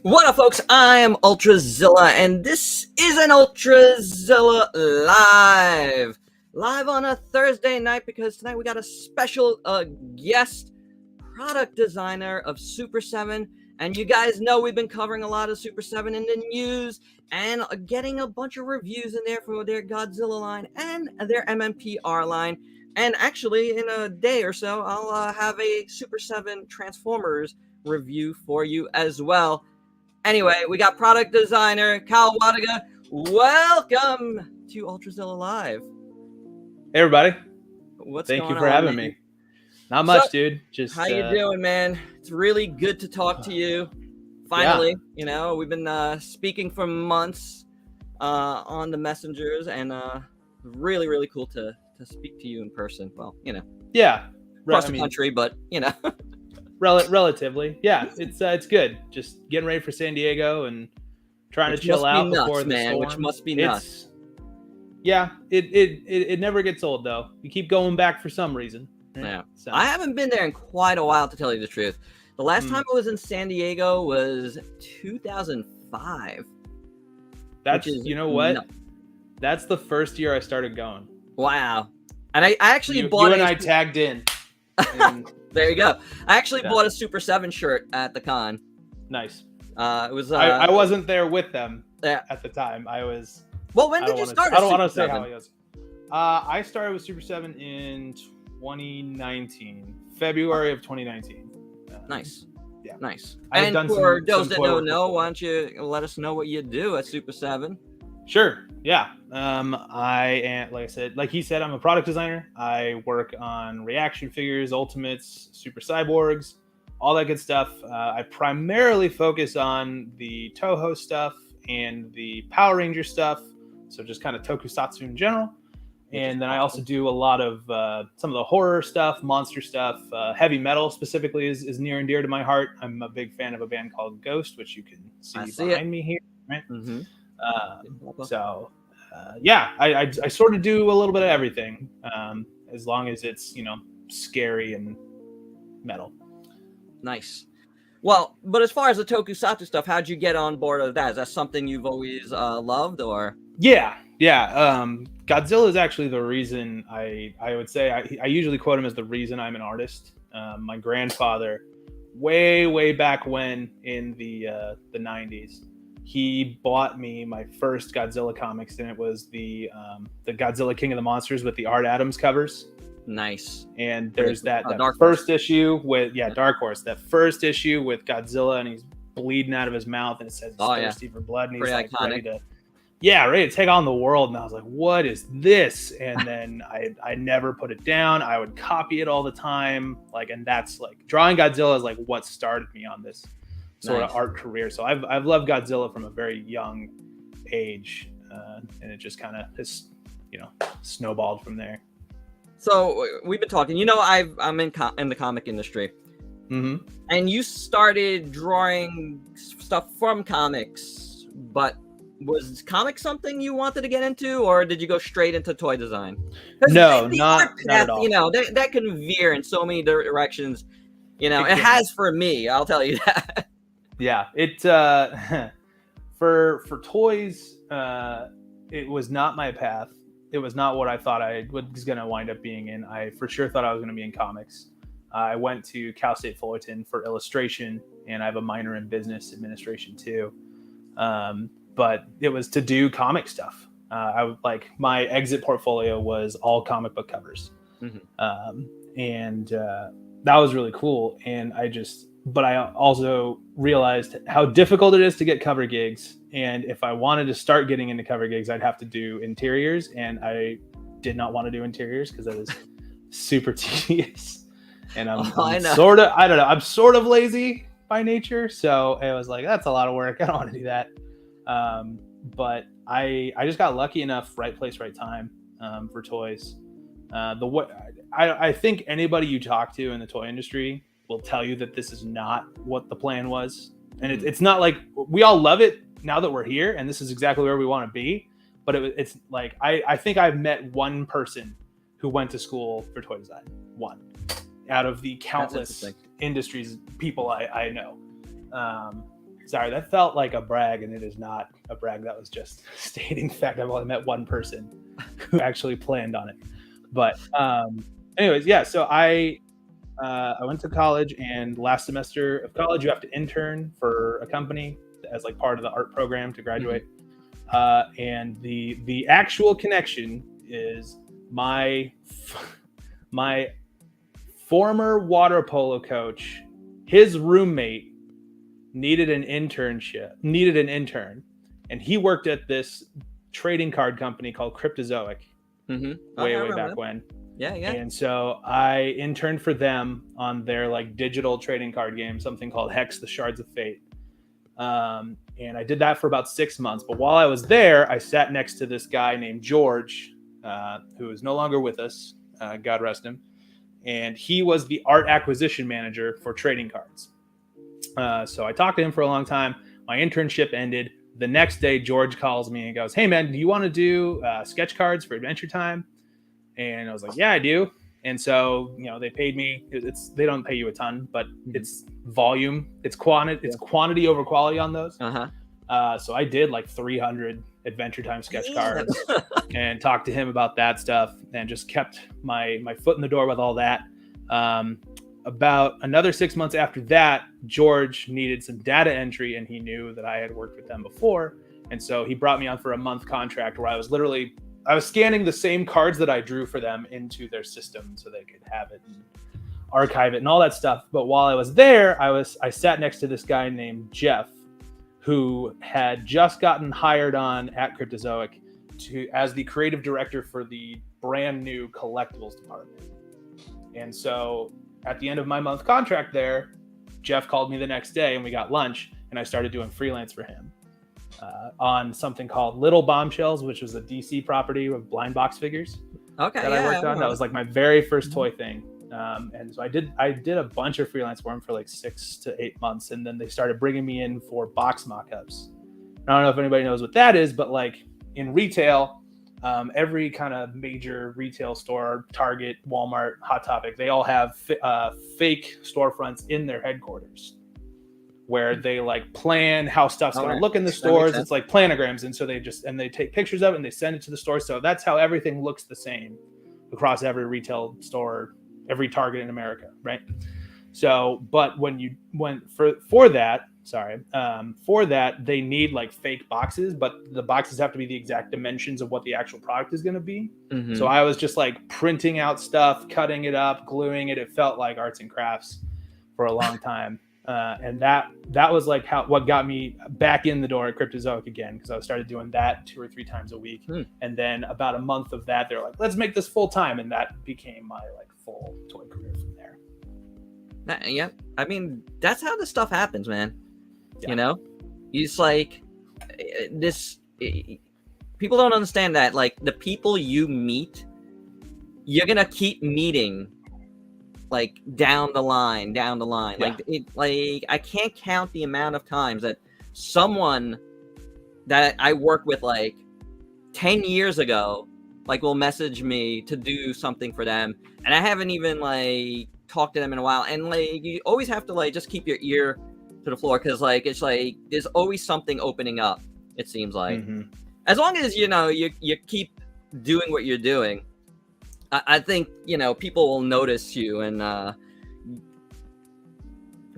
What up, folks? I am Ultrazilla, and this is an Ultrazilla live on a Thursday night, because tonight we got a special guest product designer of SUPER7, and you guys know we've been covering a lot of SUPER7 in the news and getting a bunch of reviews in there for their Godzilla line and their MMPR line. And actually, in a day or so, I'll have a SUPER7 Transformers review for you as well. Anyway, we got product designer Wlodgya. Welcome to Ultrazilla Live. Hey everybody. Thank you for having me. Not much, dude. Just how you doing, man? It's really good to talk to you. Finally, you know, we've been speaking for months on the messengers, and really, really cool to speak to you in person. Well, you know, across the country, but you know. Relatively, it's good. Just getting ready for San Diego and trying to chill out before the storm. Which must be nuts. It never gets old though. You keep going back for some reason. Yeah, so. I haven't been there in quite a while, to tell you the truth. The last time I was in San Diego was 2005. That's you know what? Nuts. That's the first year I started going. Wow, and I actually bought. You and I tagged in. And there you go. I actually bought a SUPER7 shirt at the con. Nice. It was. I wasn't there with them at the time. I was. Well, when did you start? I don't want to say how it was. I started with SUPER7 in 2019, February of 2019. Nice. Yeah. Nice. And for those that don't know, why don't you let us know what you do at SUPER7? Sure. Yeah. I am, like he said, I'm a product designer. I work on reaction figures, ultimates, super cyborgs, all that good stuff. I primarily focus on the Toho stuff and the Power Ranger stuff. So just kind of tokusatsu in general. And then I also do a lot of some of the horror stuff, monster stuff. Heavy metal specifically is near and dear to my heart. I'm a big fan of a band called Ghost, which you can see behind me here. Right? Mm-hmm. I sort of do a little bit of everything, as long as it's, you know, scary and metal. Nice. Well, but as far as the tokusatsu stuff, how'd you get on board with that? Is that something you've always loved, or? Yeah. Godzilla is actually the reason I would say I usually quote him as the reason I'm an artist. My grandfather, way back when in the 90s. He bought me my first Godzilla comics, and it was the Godzilla King of the Monsters with the Art Adams covers. Nice. And there's that first issue with Dark Horse. That first issue with Godzilla, and he's bleeding out of his mouth, and it says he's thirsty for blood, and he's like ready to take on the world. And I was like, what is this? And then I never put it down. I would copy it all the time. And that's drawing Godzilla is what started me on this sort of art career. So I've loved Godzilla from a very young age, and it just kind of has, snowballed from there. So we've been talking. You know, I'm in the comic industry, and you started drawing stuff from comics. But was comics something you wanted to get into, or did you go straight into toy design? No, not at all. You know, that can veer in so many directions. You know, it has for me. I'll tell you that. Yeah, it for toys, it was not my path. It was not what I thought I was going to wind up being in. I for sure thought I was going to be in comics. I went to Cal State Fullerton for illustration, and I have a minor in business administration too. But it was to do comic stuff. My exit portfolio was all comic book covers, and that was really cool. And but I also realized how difficult it is to get cover gigs. And if I wanted to start getting into cover gigs, I'd have to do interiors. And I did not want to do interiors because that is super tedious. And I'm I know. sort of, I don't know, I'm sort of lazy by nature. So it was like, that's a lot of work. I don't want to do that. But I just got lucky enough, right place, right time, for toys. I think anybody you talk to in the toy industry will tell you that this is not what the plan was. And it's not like, we all love it now that we're here and this is exactly where we want to be. But it's like, I think I've met one person who went to school for toy design. One out of the countless industries people I know. Sorry, that felt like a brag, and it is not a brag. That was just stating the fact I've only met one person who actually planned on it. But anyways, yeah. So I went to college, and last semester of college, you have to intern for a company as like part of the art program to graduate. And the actual connection is my former water polo coach, his roommate needed an intern, and he worked at this trading card company called Cryptozoic way back when. Yeah. And so I interned for them on their like digital trading card game, something called Hex: The Shards of Fate. And I did that for about 6 months. But while I was there, I sat next to this guy named George, who is no longer with us, God rest him. And he was the art acquisition manager for trading cards. So I talked to him for a long time. My internship ended. The next day, George calls me and goes, "Hey, man, do you want to do sketch cards for Adventure Time?" And I was like, "Yeah, I do." And so, they paid me. They don't pay you a ton, but it's volume. It's quantity. It's quantity over quality on those. So I did like 300 Adventure Time sketch cards and talked to him about that stuff and just kept my foot in the door with all that. About another 6 months after that, George needed some data entry, and he knew that I had worked with them before. And so he brought me on for a month contract where I was scanning the same cards that I drew for them into their system so they could have it and archive it and all that stuff. But while I was there, I sat next to this guy named Jeff, who had just gotten hired on at Cryptozoic as the creative director for the brand new collectibles department. And so at the end of my month contract there, Jeff called me the next day and we got lunch, and I started doing freelance for him on something called Little Bombshells, which was a DC property of blind box figures that I worked on. That was like my very first toy thing. And so I did a bunch of freelance for him for like 6 to 8 months. And then they started bringing me in for box mock-ups. I don't know if anybody knows what that is, but like in retail, every kind of major retail store, Target, Walmart, Hot Topic, they all have fake storefronts in their headquarters where they like plan how stuff's going to look in the stores. It's like planograms. And so they take pictures of it and they send it to the store. So that's how everything looks the same across every retail store, every Target in America, right? So, but when you went for that, they need like fake boxes, but the boxes have to be the exact dimensions of what the actual product is going to be. So I was just like printing out stuff, cutting it up, gluing it. It felt like arts and crafts for a long time. And that was like what got me back in the door at Cryptozoic again, because I started doing that 2 or 3 times a week. And then about a month of that, they're like, "Let's make this full time," and that became my like full toy career from there. Yeah, I mean, that's how this stuff happens, man. Yeah. It's like people don't understand that, like, the people you meet, you're gonna keep meeting, like, down the line. Yeah. Like I can't count the amount of times that someone that I worked with like 10 years ago, like, will message me to do something for them, and I haven't even like talked to them in a while. And like, you always have to like just keep your ear to the floor, because like it's like there's always something opening up, it seems like. As long as you keep doing what you're doing, I think people will notice you and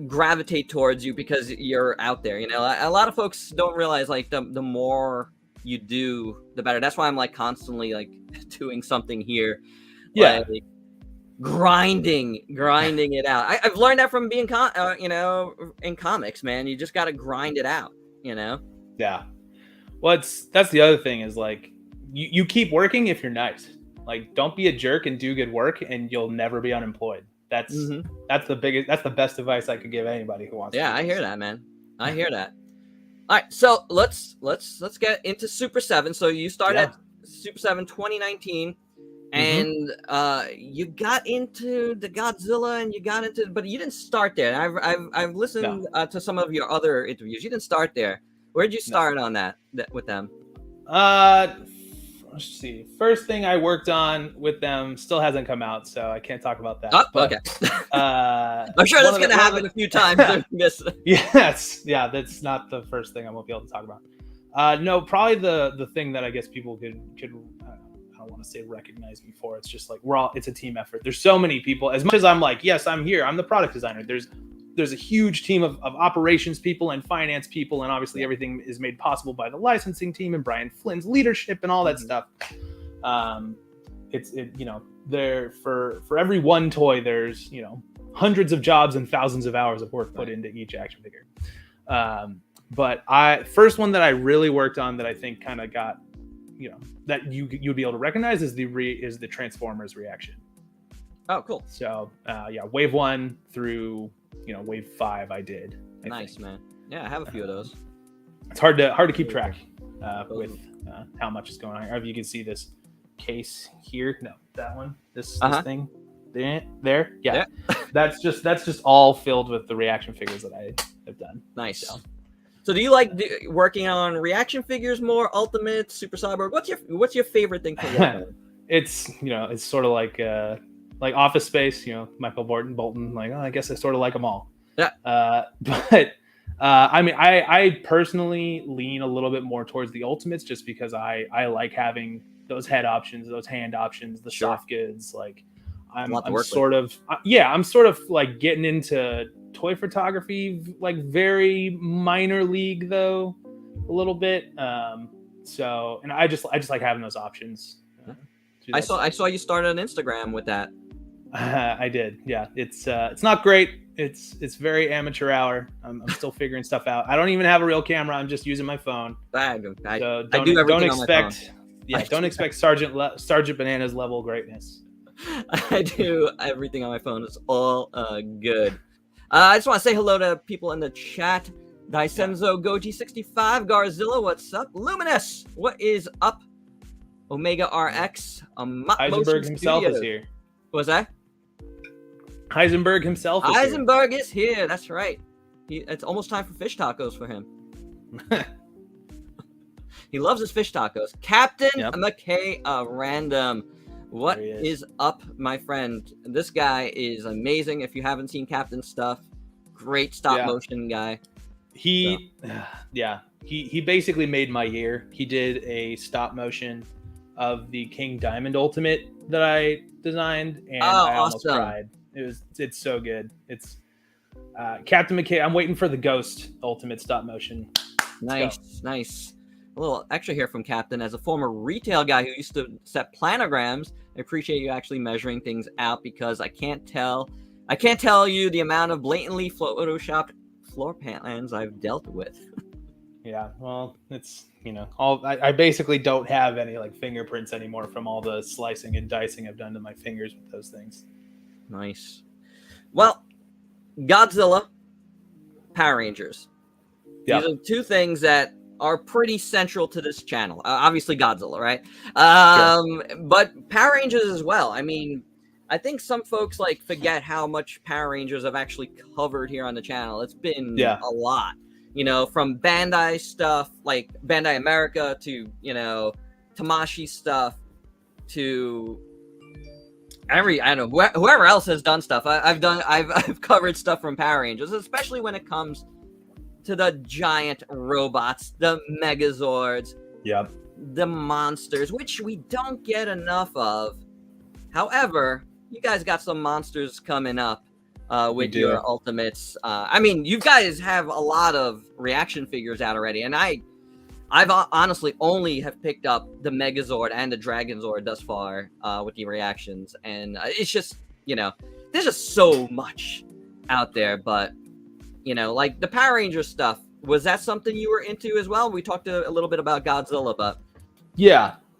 gravitate towards you because you're out there. A lot of folks don't realize like the more you do, the better. That's why I'm like constantly like doing something here. Yeah. Like, grinding it out. I've learned that from being in comics, man. You just got to grind it out. Yeah. Well, that's the other thing is like you keep working if you're nice. Like, don't be a jerk and do good work, and you'll never be unemployed. That's Mhm. that's the best advice I could give anybody who wants. Yeah, to I do hear this. that, man. I hear that. All right, so let's get into Super 7. So you started Yeah. at Super 7 2019, Mm-hmm. and you got into the Godzilla, and you got into, but you didn't start there. And I've No, listened to some of your other interviews. You didn't start there. Where did you no. start on that with them? Uh, let's see. First thing I worked on with them still hasn't come out, so I can't talk about that. Oh, But okay. I'm sure one that's of the- gonna one of happen the- a few times during this. Yes, yeah, that's not the first thing I won't be able to talk about. No, probably the thing that I guess people could I don't want to say recognize me for. It's just like it's a team effort. There's so many people. As much as I'm like, yes, I'm here, I'm the product designer. There's a huge team of operations people and finance people, and obviously everything is made possible by the licensing team and Brian Flynn's leadership and all that stuff. There for every one toy, there's hundreds of jobs and thousands of hours of work put into each action figure. But first one that I really worked on that I think kind of got that you'd be able to recognize is the Transformers reaction. Oh, cool. So wave 1 through wave 5 I did. Nice, man. Yeah, I have a few of those. It's hard to keep track with how much is going on. If you can see this case here, no, that one, this thing there, yeah. that's just all filled with the reaction figures that I have done. Nice. So do you like working on reaction figures more, Ultimates, Super Cyborg? What's your favorite thing to work on? It's it's sort of like Office Space, Michael Bolton. Like, I guess I sort of like them all. Yeah. But I mean, I personally lean a little bit more towards the Ultimates just because I like having those head options, those hand options, the soft goods. Like, I'm sort of like getting into toy photography, like very minor league though, a little bit. So, and I just like having those options. I saw you started on Instagram with that. I did. Yeah. It's not great. It's very amateur hour. I'm still figuring stuff out. I don't even have a real camera. I'm just using my phone. I So do everything don't on my phone. don't expect Sergeant Bananas level greatness. I do everything on my phone. It's all good. I just want to say hello to people in the chat. Daisenzo Goji 65, Garzilla, what's up? Luminous, what is up? Omega RX, Heisenberg himself is here. What was that? Heisenberg himself is Heisenberg is here. That's right. It's almost time for fish tacos for him. He loves his fish tacos. Captain McKay Random. What is up, my friend? This guy is amazing. If you haven't seen Captain stuff, great stop motion guy. He basically made my year. He did a stop motion of the King Diamond Ultimate that I designed, and I almost cried. It's so good. It's Captain McKay. I'm waiting for the Ghost Ultimate stop motion. Nice. A little extra here from Captain. As a former retail guy who used to set planograms, I appreciate you actually measuring things out, because I can't tell you the amount of blatantly photoshopped floor plans I've dealt with. Yeah, well, it's I basically don't have any like fingerprints anymore from all the slicing and dicing I've done to my fingers with those things. Nice. Well, Godzilla, Power Rangers. These are two things that are pretty central to this channel. Obviously Godzilla, right? But Power Rangers as well. I mean, I think some folks like forget how much Power Rangers have actually covered here on the channel. It's been a lot. From Bandai stuff, like Bandai America, to, Tamashii stuff, to whoever else has done stuff. I've covered stuff from Power Rangers, especially when it comes to the giant robots, the Megazords, the monsters, which we don't get enough of. However, you guys got some monsters coming up with your Ultimates. I mean, you guys have a lot of reaction figures out already, and I've honestly only have picked up the Megazord and the Dragonzord thus far with the reactions, and it's just, there's just so much out there. But like the Power Ranger stuff, was that something you were into as well? We talked a little bit about Godzilla, but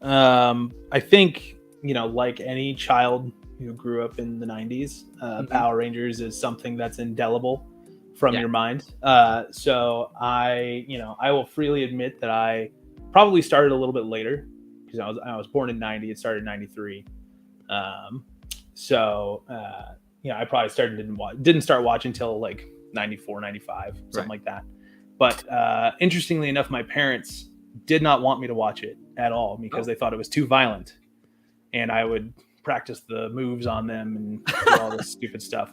I think like any child who grew up in the 90s, Power Rangers is something that's indelible from your mind. So I will freely admit that I probably started a little bit later because I was born in 90. It started in 93. I probably didn't start watching until like 94, 95, something like that. But interestingly enough, my parents did not want me to watch it at all because they thought it was too violent, and I would practice the moves on them and do all this stupid stuff.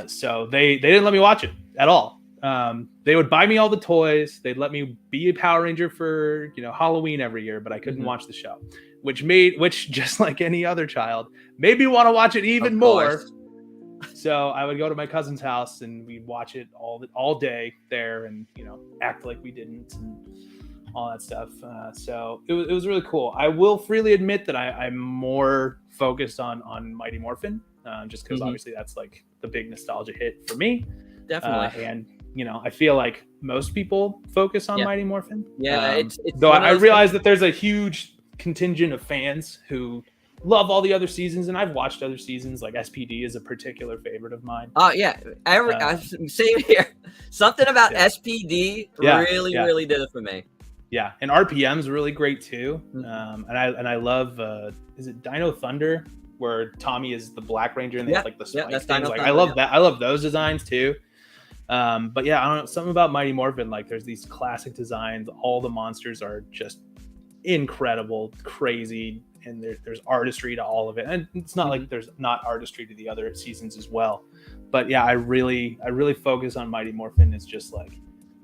So they didn't let me watch it at all. They would buy me all the toys. They'd let me be a Power Ranger for Halloween every year, but I couldn't watch the show, which just like any other child made me want to watch it even more. So I would go to my cousin's house and we'd watch it all day there, and act like we didn't and all that stuff. So it was really cool. I will freely admit that I'm more focused on Mighty Morphin, just because obviously that's like the big nostalgia hit for me. Definitely. And I feel like most people focus on Mighty Morphin. Yeah, it's though I realize that there's a huge contingent of fans who love all the other seasons, and I've watched other seasons. Like SPD is a particular favorite of mine. Oh yeah, same here. Something about SPD really did it for me. Yeah, and RPM's really great too. And I love is it Dino Thunder, where Tommy is the Black Ranger and they have like the spike things. Like Thunder, I love that. I love those designs too. But yeah, I don't know, something about Mighty Morphin. Like there's these classic designs. All the monsters are just incredible, crazy, and there's artistry to all of it. And it's not like there's not artistry to the other seasons as well. But yeah, I really focus on Mighty Morphin. It's just like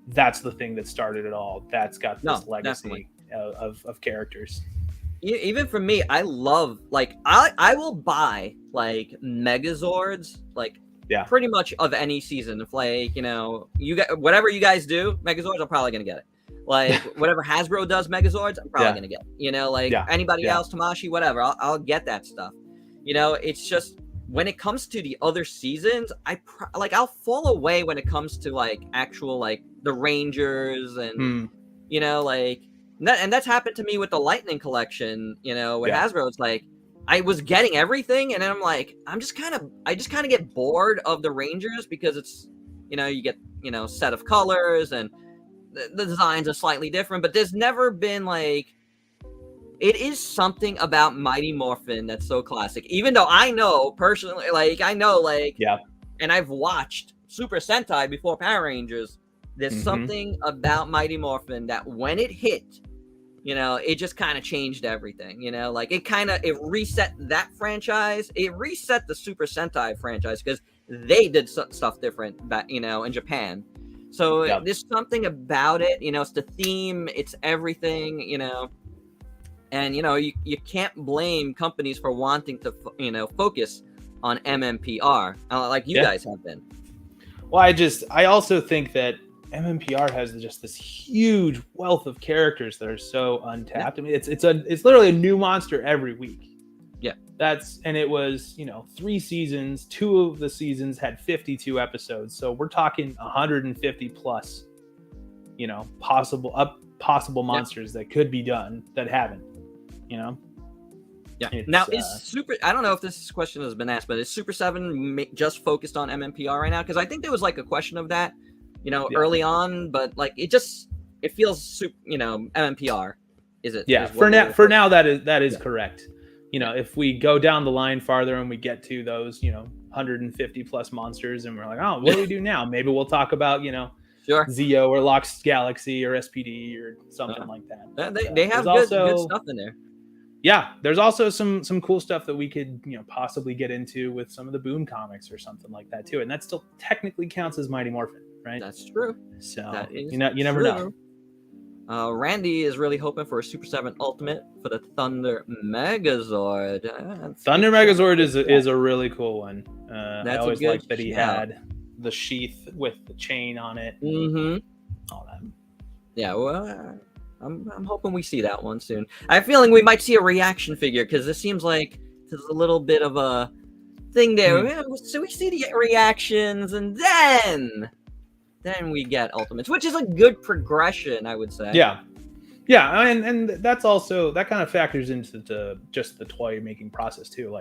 that's the thing that started it all. That's got this legacy of characters. Even for me, I love I will buy like Megazords pretty much of any season. If you got whatever you guys do, Megazords, I'm probably gonna get it. Like whatever Hasbro does Megazords, I'm probably gonna get it. Anybody else, Tamashi, whatever, I'll get that stuff. It's just when it comes to the other seasons, I'll fall away when it comes to actual the Rangers and and that's happened to me with the Lightning collection. With Hasbro, it's I was getting everything, and then I'm I just kind of get bored of the Rangers because it's you get set of colors and the designs are slightly different, but there's never been it is something about Mighty Morphin that's so classic. Even though I know personally, and I've watched Super Sentai before Power Rangers. There's something about Mighty Morphin that when it hit, it just kind of changed everything. It reset that franchise. It reset the Super Sentai franchise because they did stuff different back, in Japan. So there's something about it. It's the theme. It's everything. And you can't blame companies for wanting to focus on MMPR like you guys have been. Well, I also think that MMPR has just this huge wealth of characters that are so untapped. I mean, it's literally a new monster every week. Yeah, and it was 3 seasons. 2 of the seasons had 52 episodes, so we're talking 150 plus. Possible monsters that could be done that haven't. Yeah. Now is I don't know if this question has been asked, but is SUPER7 just focused on MMPR right now? Because I think there was a question of that, early on, but it feels MMPR. Is it? Yeah. For now, that is correct. If we go down the line farther and we get to those, 150 plus monsters, and we're like, oh, what do we do now? Maybe we'll talk about, Sure. Zeo or Lox Galaxy or SPD or something like that. They have good stuff in there. Yeah, there's also some cool stuff that we could possibly get into with some of the Boom comics or something like that too, and that still technically counts as Mighty Morphin, right? That's true. So you never know. Randy is really hoping for a Super 7 Ultimate for the Thunder Megazord. Thunder Megazord is a really cool one. I always liked that he had the sheath with the chain on it. All that. Yeah, well, I'm hoping we see that one soon. I have a feeling we might see a reaction figure because this seems like there's a little bit of a thing there. So we see the reactions, and then we get Ultimates, which is a good progression, I would say. Yeah, and that's also that kind of factors into just the toy making process too.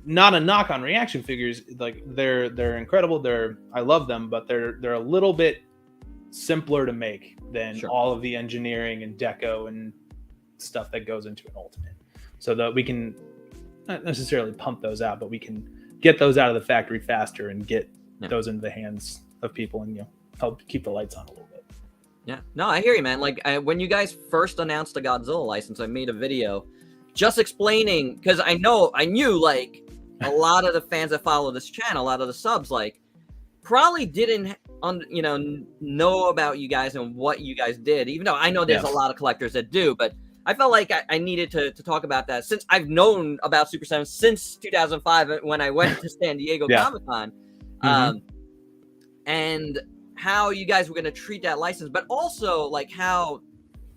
not a knock on reaction figures. Like they're incredible. I love them, but they're a little bit simpler to make than all of the engineering and deco and stuff that goes into an Ultimate. So that we can not necessarily pump those out, but we can get those out of the factory faster and get those into the hands of people and help keep the lights on a little bit. Yeah, no, I hear you, man. Like when you guys first announced the Godzilla license, I made a video just explaining, because I knew like a lot of the fans that follow this channel, a lot of the subs, like probably didn't know about you guys and what you guys did, even though I know there's a lot of collectors that do, but I felt like I needed to talk about that since I've known about Super 7 since 2005 when I went to San Diego Comic-Con. And how you guys were going to treat that license, but also like how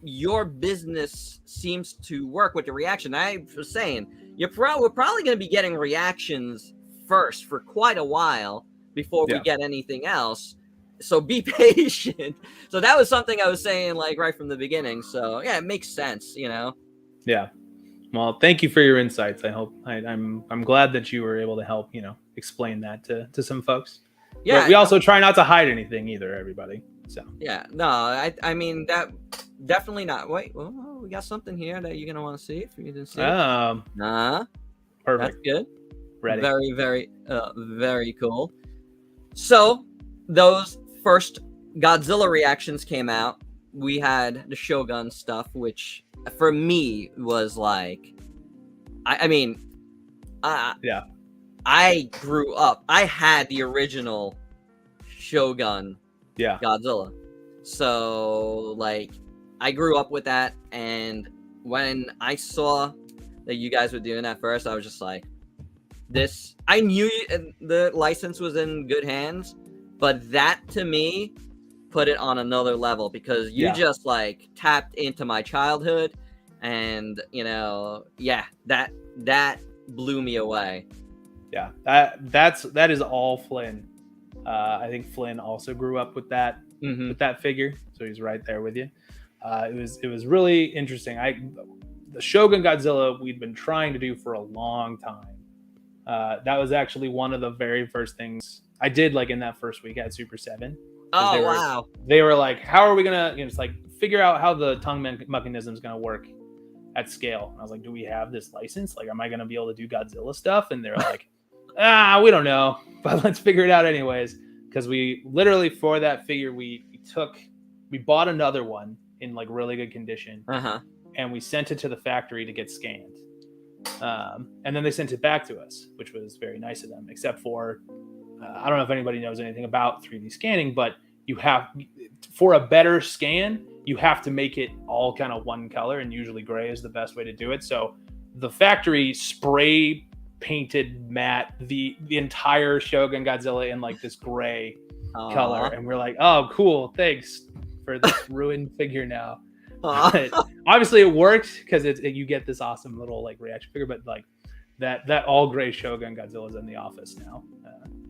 your business seems to work with the reaction. I was saying, we're probably going to be getting reactions first for quite a while before we get anything else. So be patient. So that was something I was saying like right from the beginning. So yeah, it makes sense, Yeah. Well, thank you for your insights. I hope I'm glad that you were able to help, explain that to some folks. Yeah. But we also try not to hide anything either, everybody. So yeah, no, I mean that definitely not. Wait, well, we got something here that you're gonna want to see if you didn't see it. Perfect. That's good. Ready. Very, very, very cool. So those first Godzilla reactions came out. We had the Shogun stuff, which for me was like, I grew up. I had the original Shogun Godzilla. So like I grew up with that, and when I saw that you guys were doing that first, I was just like, this, I knew the license was in good hands, but that to me put it on another level because you just like tapped into my childhood, and that blew me away. Yeah, that is all Flynn. I think Flynn also grew up with that with that figure, so he's right there with you. It was really interesting. The Shogun Godzilla we'd been trying to do for a long time. That was actually one of the very first things I did, like in that first week at Super 7. Oh, wow. They were like, how are we going to, it's like, figure out how the tongue mechanism is going to work at scale. And I was like, do we have this license? Like, am I going to be able to do Godzilla stuff? And they're like, we don't know, but let's figure it out anyways. Because we literally, for that figure, we bought another one in like really good condition. And we sent it to the factory to get scanned. And then they sent it back to us, which was very nice of them, except for, I don't know if anybody knows anything about 3D scanning, but you have, for a better scan, you have to make it all kind of one color, and usually gray is the best way to do it. So the factory spray painted matte the entire Shogun Godzilla in like this gray color. And we're like, oh, cool. Thanks for this ruined figure now. But obviously it worked because you get this awesome little like reaction figure, but like that all gray Shogun Godzilla is in the office now.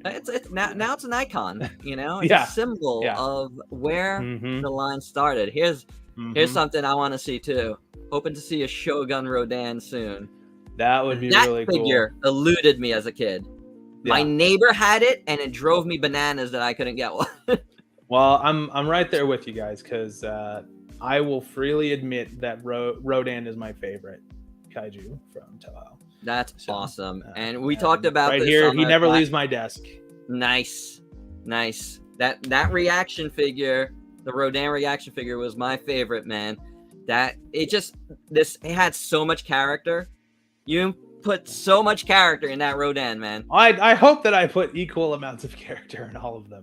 It's now it's an icon, it's a symbol of where the line started. Here's something I want to see too. Hoping to see a Shogun Rodan soon. That would be really cool. That figure eluded me as a kid. My neighbor had it, and it drove me bananas that I couldn't get one. Well, I'm right there with you guys because I will freely admit that Rodan is my favorite kaiju from Toho. That's awesome. And we talked about right this here. He never leaves my desk. Nice. That reaction figure, the Rodan reaction figure, was my favorite, man. It had so much character. You put so much character in that Rodan, man. I hope that I put equal amounts of character in all of them.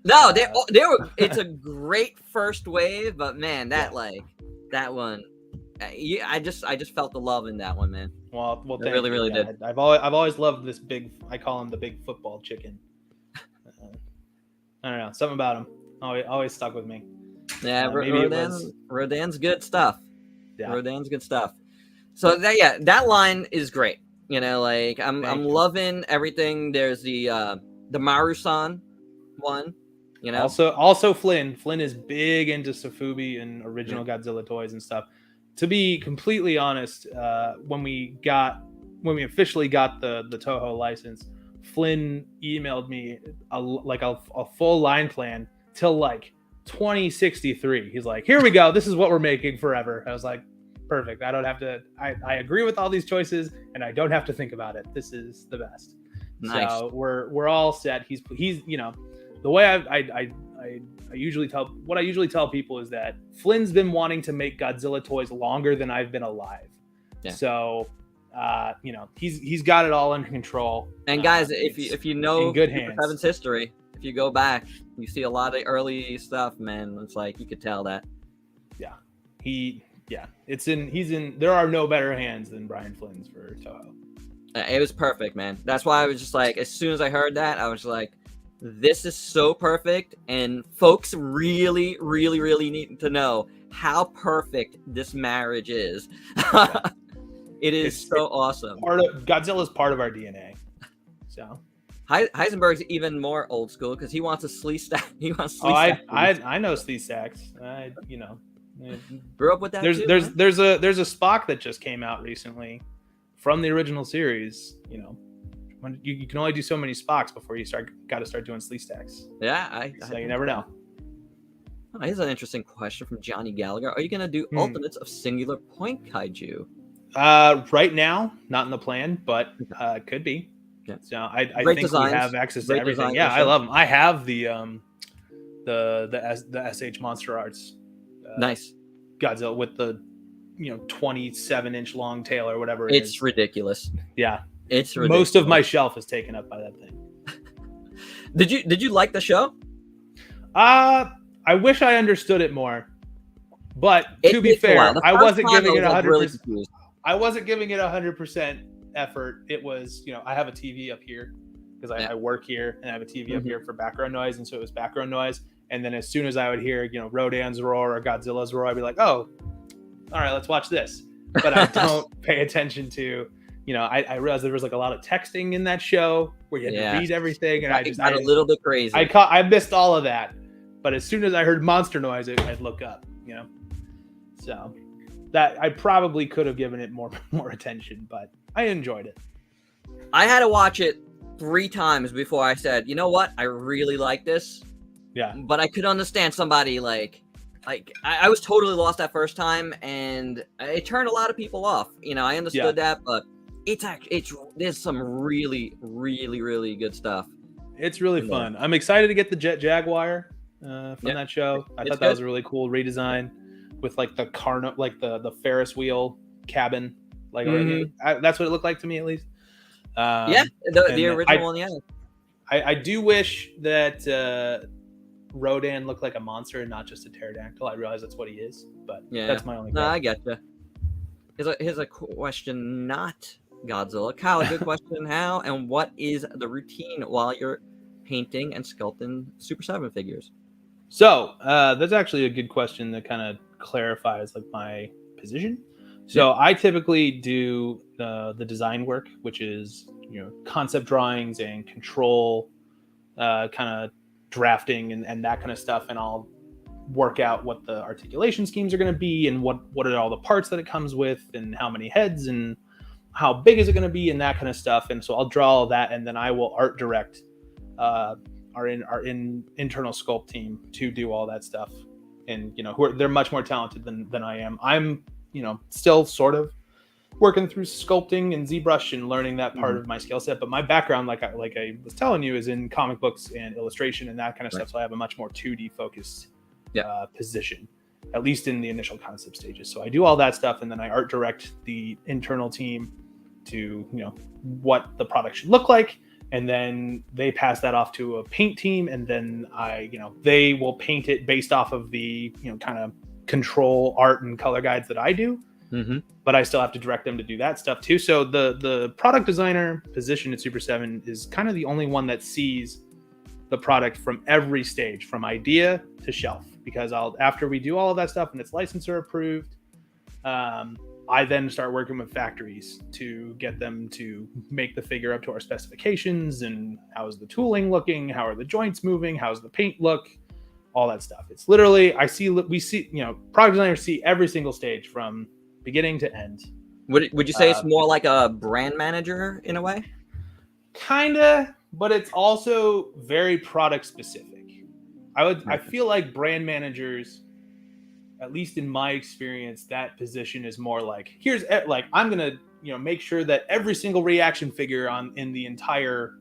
No, they were. It's a great first wave, but man, that one, I just felt the love in that one, man. Well, I really did. I've always loved this big. I call him the big football chicken. I don't know, something about him always stuck with me. Yeah, Rodan's good stuff. Yeah, Rodan's good stuff. So that line is great. I'm loving everything. There's the Maru-san one. Also Flynn is big into Sofubi and original Godzilla toys and stuff. To be completely honest, when we got when we officially got the Toho license, Flynn emailed me a full line plan till like 2063. He's like, here we go. This is what we're making forever. I was like, perfect. I don't have to, I agree with all these choices and I don't have to think about it. This is the best. Nice. So we're all set. He's, you know, the way I usually tell people is that Flynn's been wanting to make Godzilla toys longer than I've been alive. Yeah. So, you know, he's got it all under control. And guys, if you know good hands. Super 7's history, if you go back, you see a lot of early stuff, man. It's like you could tell that. Yeah. There are no better hands than Brian Flynn's for Toho. It was perfect, man. That's why I was just like, as soon as I heard that, I was like, this is so perfect. And folks really, really, really need to know how perfect this marriage is. Yeah. It's so awesome. Godzilla's part of our DNA. So Heisenberg's even more old school because he wants a Slee stack. I know Slee stacks. You know, grew up with that. There's a Spock that just came out recently from the original series. You know, when you can only do so many Spocks before you got to start doing Slee stacks. Yeah, so you never know. Oh, here's an interesting question from Johnny Gallagher. Are you gonna do Ultimates of Singular Point Kaiju? Right now, not in the plan, but could be. Yeah. So I think designs. We have access to everything. Yeah, I love them. I have the SH Monster Arts. Nice. Godzilla with the 27-inch long tail or whatever it's ridiculous. Yeah. It's ridiculous. Most of my shelf is taken up by that thing. Did you like the show? I wish I understood it more. But to be fair, I wasn't giving it 100%. I wasn't giving it 100% effort. It was, I have a TV up here because I work here and I have a TV up here for background noise. And so it was background noise. And then as soon as I would hear, Rodan's roar or Godzilla's roar, I'd be like, oh, all right, let's watch this. But I don't pay attention to, I realized there was like a lot of texting in that show where you had to read everything. And I got a little bit crazy. I missed all of that. But as soon as I heard monster noise, I'd look up, So that I probably could have given it more attention, but I enjoyed it. I had to watch it 3 times before I said, you know what? I really like this. Yeah. But I could understand somebody like I was totally lost that first time and it turned a lot of people off. I understood that, but there's some really, really, really good stuff. It's really fun. I'm excited to get the Jet Jaguar from that show. I thought that was a really cool redesign. With like the the Ferris wheel cabin, that's what it looked like to me at least. The original one. Yeah, I do wish that Rodan looked like a monster and not just a pterodactyl. I realize that's what he is, but that's my only. No, I get you. Here's a question, not Godzilla. Kyle, a good question. How and what is the routine while you're painting and sculpting Super 7 figures? So that's actually a good question that kind of clarifies like my position. So I typically do the design work, which is concept drawings and control kind of drafting and that kind of stuff, and I'll work out what the articulation schemes are going to be and what are all the parts that it comes with and how many heads and how big is it going to be and that kind of stuff. And so I'll draw all that and then I will art direct our internal sculpt team to do all that stuff. And they're much more talented than I am. I'm still sort of working through sculpting and ZBrush and learning that part of my skill set. But my background, like I was telling you, is in comic books and illustration and that kind of stuff. So I have a much more 2D focused position, at least in the initial concept stages. So I do all that stuff and then I art direct the internal team to what the product should look like. And then they pass that off to a paint team, and then they will paint it based off of the kind of control art and color guides that I do. Mm-hmm. But I still have to direct them to do that stuff too. So the product designer position at Super 7 is kind of the only one that sees the product from every stage, from idea to shelf. Because after we do all of that stuff and it's licensor approved, I then start working with factories to get them to make the figure up to our specifications and how's the tooling looking, how are the joints moving, how's the paint look, all that stuff. It's literally, product designers see every single stage from beginning to end. Would you say it's more like a brand manager in a way? Kinda, but it's also very product specific. I feel like brand managers, at least in my experience, that position is more like, here's like, I'm gonna make sure that every single reaction figure in the entire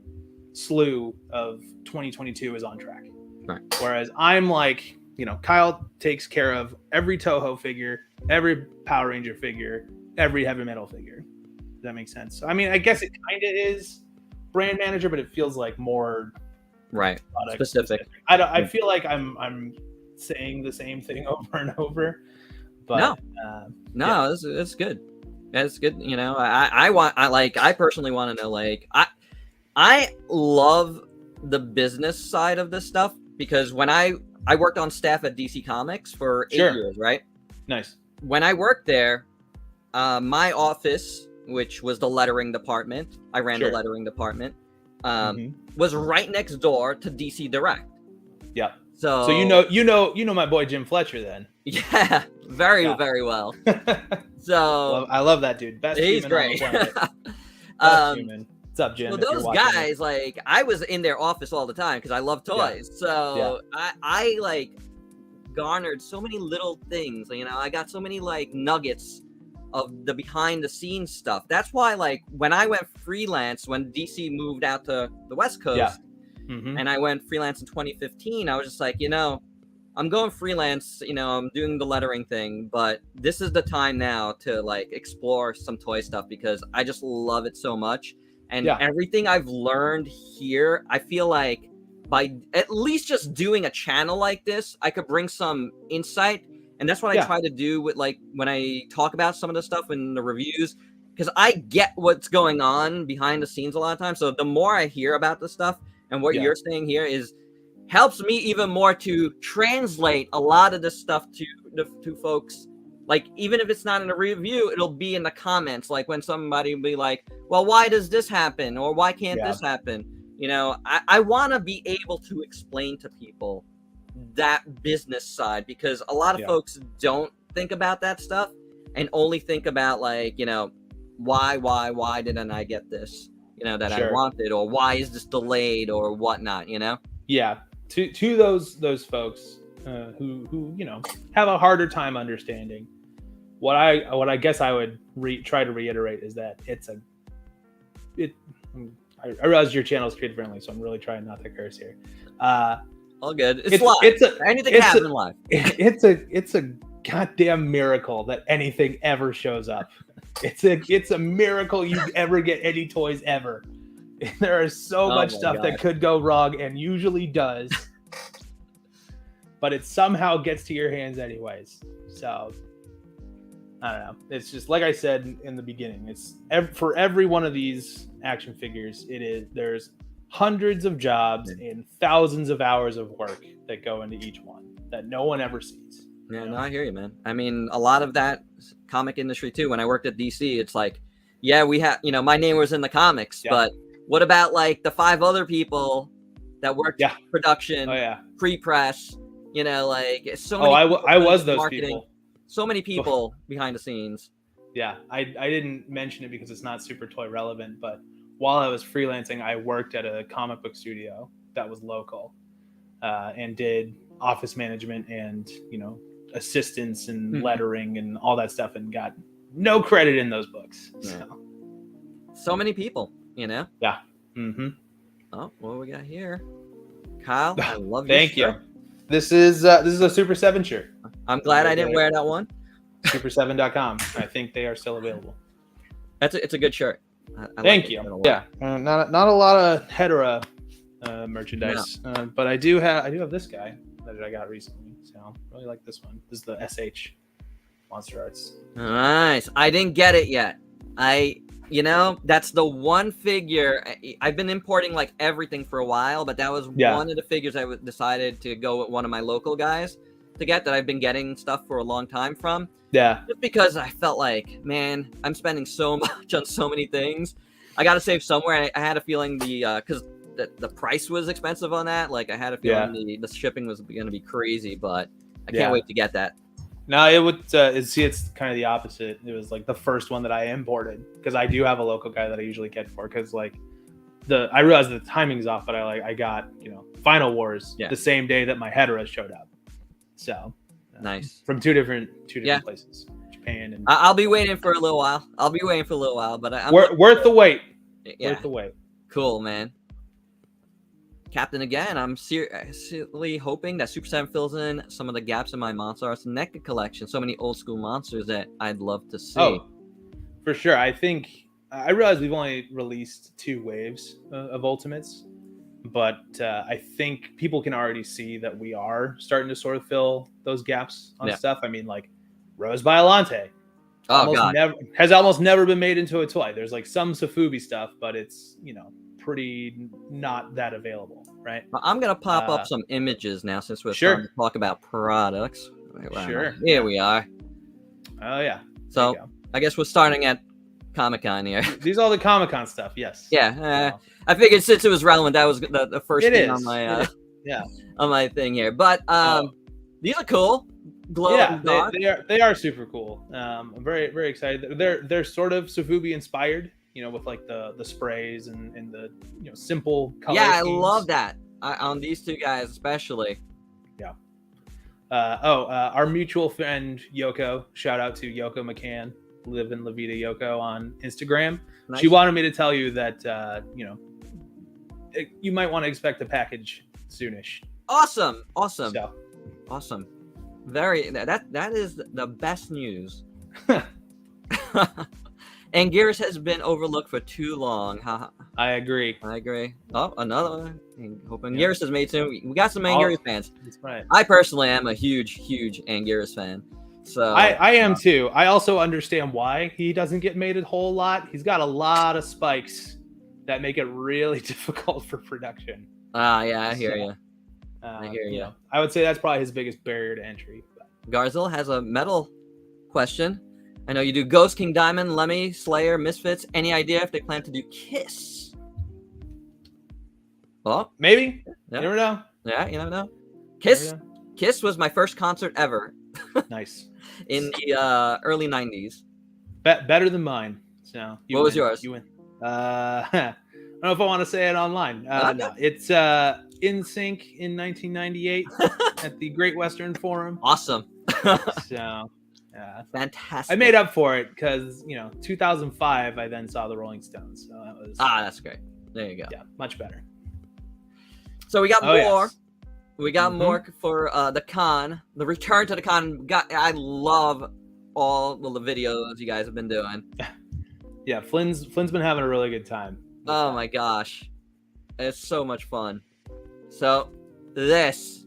slew of 2022 is on track. Right. Whereas I'm like, Kyle takes care of every Toho figure, every Power Ranger figure, every heavy metal figure. Does that make sense? So, I mean, I guess it kind of is brand manager, but it feels like more specific. I feel like I'm saying the same thing over and over. But no, it's good. It's good. I personally want to know, like, I love the business side of this stuff, because when I worked on staff at DC Comics for 8 years, right? Nice. When I worked there, my office, which was the lettering department, I ran the lettering department, was right next door to DC Direct. Yeah. So you know my boy Jim Fletcher then. Yeah, very well. So I love that dude. Best he's human great. on the planet. Best human. What's up, Jim? Well, those guys, like, I was in their office all the time because I love toys. Yeah. So I like garnered so many little things. I got so many like nuggets of the behind the scenes stuff. That's why, like, when I went freelance, when DC moved out to the West Coast, and I went freelance in 2015, I was just like, I'm going freelance, I'm doing the lettering thing, but this is the time now to like explore some toy stuff, because I just love it so much. And everything I've learned here, I feel like by at least just doing a channel like this, I could bring some insight. And that's what I try to do with, like, when I talk about some of the stuff in the reviews, because I get what's going on behind the scenes a lot of times. So the more I hear about the stuff, and what you're saying here helps me even more to translate a lot of this stuff to folks. Like, even if it's not in a review, it'll be in the comments. Like, when somebody will be like, well, why does this happen? Or why can't this happen? I want to be able to explain to people that business side, because a lot of folks don't think about that stuff and only think about, like, why didn't I get this, that I wanted, or why is this delayed, or whatnot, Yeah. To those folks who have a harder time understanding, what I guess I would try to reiterate is that I realize your channel is kid friendly, so I'm really trying not to curse here. All good. It's live. Anything can happen live. It's a goddamn miracle that anything ever shows up. It's a miracle you ever get any toys ever. There is so much stuff that could go wrong, and usually does, but it somehow gets to your hands anyways. So I don't know. It's just like I said in the beginning. It's for every one of these action figures, there's hundreds of jobs and thousands of hours of work that go into each one that no one ever sees. Yeah, no, I hear you, man. I mean, a lot of that comic industry too. When I worked at DC, it's like, we have, my name was in the comics, but what about like the 5 other people that worked production, pre-press, like so many. I was those people. So many people behind the scenes. Yeah, I didn't mention it because it's not super toy relevant, but while I was freelancing, I worked at a comic book studio that was local, and did office management and assistance and lettering and all that stuff, and got no credit in those books. So many people, Yeah. Oh, what we got here? Kyle, I love Thank you. This is a SUPER7 shirt. I'm glad I didn't wear that one. SUPER7.com. I think they are still available. It's a good shirt. Thank you. Yeah, not a lot of hetero merchandise, but I do have this guy that I got recently. So I really like this one. This is the SH Monster Arts. Nice. I didn't get it yet. That's the one figure. I've been importing like everything for a while, but that was one of the figures I decided to go with one of my local guys to get, that I've been getting stuff for a long time from. Yeah. Just because I felt like, man, I'm spending so much on so many things. I got to save somewhere. I had a feeling because the price was expensive on that. Like, I had a feeling the shipping was going to be crazy, but I can't wait to get that. No, it would see. It's kind of the opposite. It was like the first one that I imported because I do have a local guy that I usually get for because like I realized the timing's off, but I got Final Wars the same day that my Hedera showed up. So nice from two different places, Japan and. I'll be waiting for a little while. But I'm worth the wait. Yeah. Worth the wait. Cool, man. Captain, again, I'm seriously hoping that Super 7 fills in some of the gaps in my Monster Arts NECA collection. So many old school monsters that I'd love to see. Oh, for sure. I realize we've only released 2 waves of Ultimates, but I think people can already see that we are starting to sort of fill those gaps on stuff. I mean, like Rose Biolante has almost never been made into a toy. There's like some Sofubi stuff, but it's, pretty not that available, right? I'm gonna pop up some images now since we're starting to talk about products. Sure. Here we are. Oh yeah. So I guess we're starting at Comic-Con here. These are all the Comic-Con stuff. Yes. Yeah. I figured since it was relevant, that was the first thing on my on my thing here. But these are cool. Glow dark. They are super cool. I'm very very excited. They're sort of Sofubi inspired. With like the sprays and the simple color schemes. I love that on these 2 guys especially. Yeah. Our mutual friend Yoko. Shout out to Yoko McCann, live in La Vida Yoko on Instagram. Nice. She wanted me to tell you that you might want to expect a package soonish. Awesome. So. Awesome. Very. That is the best news. Anguirus has been overlooked for too long. I agree. Oh, another one. Hope Anguirus is made soon. We got some Anguirus fans. That's right. I personally am a huge Anguirus fan. So I am too. I also understand why he doesn't get made a whole lot. He's got a lot of spikes that make it really difficult for production. I hear you. I hear you. I would say that's probably his biggest barrier to entry. Garzil has a metal question. I know you do Ghost, King Diamond, Lemmy, Slayer, Misfits. Any idea if they plan to do Kiss? Well, maybe. You never know. Yeah, you never know. Kiss was my first concert ever. Nice. In the early 90s. Better than mine. So what was yours? You win. I don't know if I want to say it online. No, it's In Sync in 1998 at the Great Western Forum. Awesome. So. Fantastic. I made up for it because 2005 I then saw the Rolling Stones, so that was that's great. There you go. Yeah, much better. So we got more. Yes. We got more for the con, the return to the con. I love all the videos you guys have been doing. Yeah, Flynn's been having a really good time. Oh my gosh, it's so much fun. So this.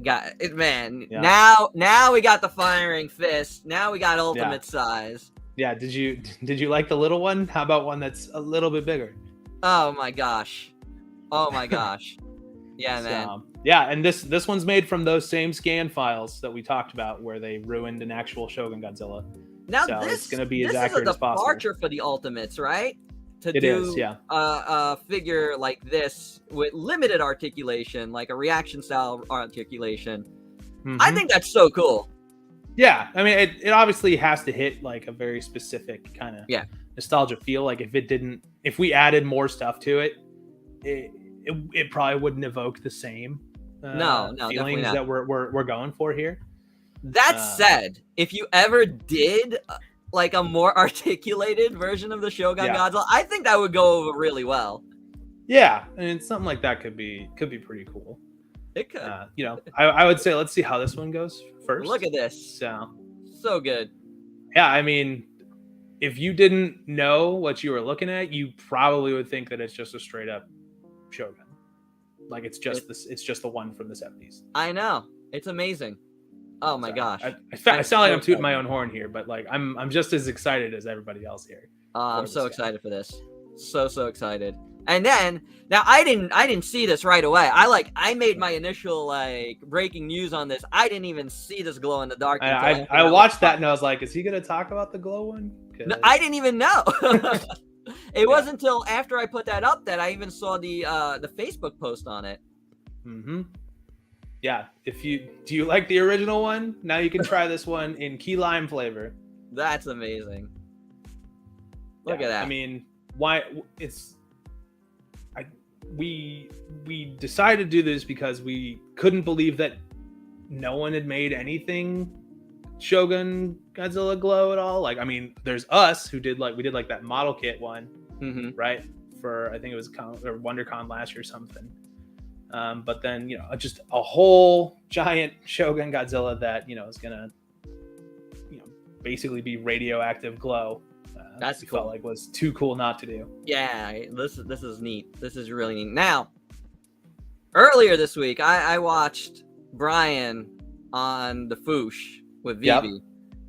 Got it, man. Yeah. Now we got the firing fist. Now we got ultimate size. Yeah. Did you like the little one? How about one that's a little bit bigger? Oh my gosh. Yeah, man. Yeah, and this one's made from those same scan files that we talked about, where they ruined an actual Shogun Godzilla. Now so it's going to be as accurate as possible. This is a departure for the ultimates, right? It is, yeah. A figure like this with limited articulation, like a reaction style articulation. I think that's so cool. Yeah, I mean, it obviously has to hit like a very specific kind of nostalgia feel. Like if we added more stuff to it, it probably wouldn't evoke the same feelings that we're going for here. That said, if you ever did like a more articulated version of the Shogun Godzilla, I think that would go over really well. Yeah, I mean, something like that could be pretty cool. It could. I would say let's see how this one goes first. Look at this. So good. Yeah, I mean, if you didn't know what you were looking at, you probably would think that it's just a straight up Shogun. Like it's just the one from the 70s. I know. It's amazing. Oh my gosh! I sound like I'm tooting my own horn here, but like I'm just as excited as everybody else here. I'm so excited for this. So excited. And then now I didn't see this right away. I made my initial like breaking news on this. I didn't even see this glow in the dark. I watched that and I was like, is he gonna talk about the glow one? No, I didn't even know. It wasn't until after I put that up that I even saw the Facebook post on it. Mm-hmm. Yeah. Do you like the original one? Now you can try this one in key lime flavor. That's amazing. Look at that. I mean, why we decided to do this because we couldn't believe that no one had made anything Shogun Godzilla glow at all. Like, I mean, there's us who did we did that model kit one, right? For I think it was WonderCon last year or something. But then just a whole giant Shogun Godzilla that is gonna basically be radioactive glow. That's cool. Felt like was too cool not to do. Yeah, this is neat. This is really neat. Now, earlier this week, I watched Brian on the Foosh with Vivi,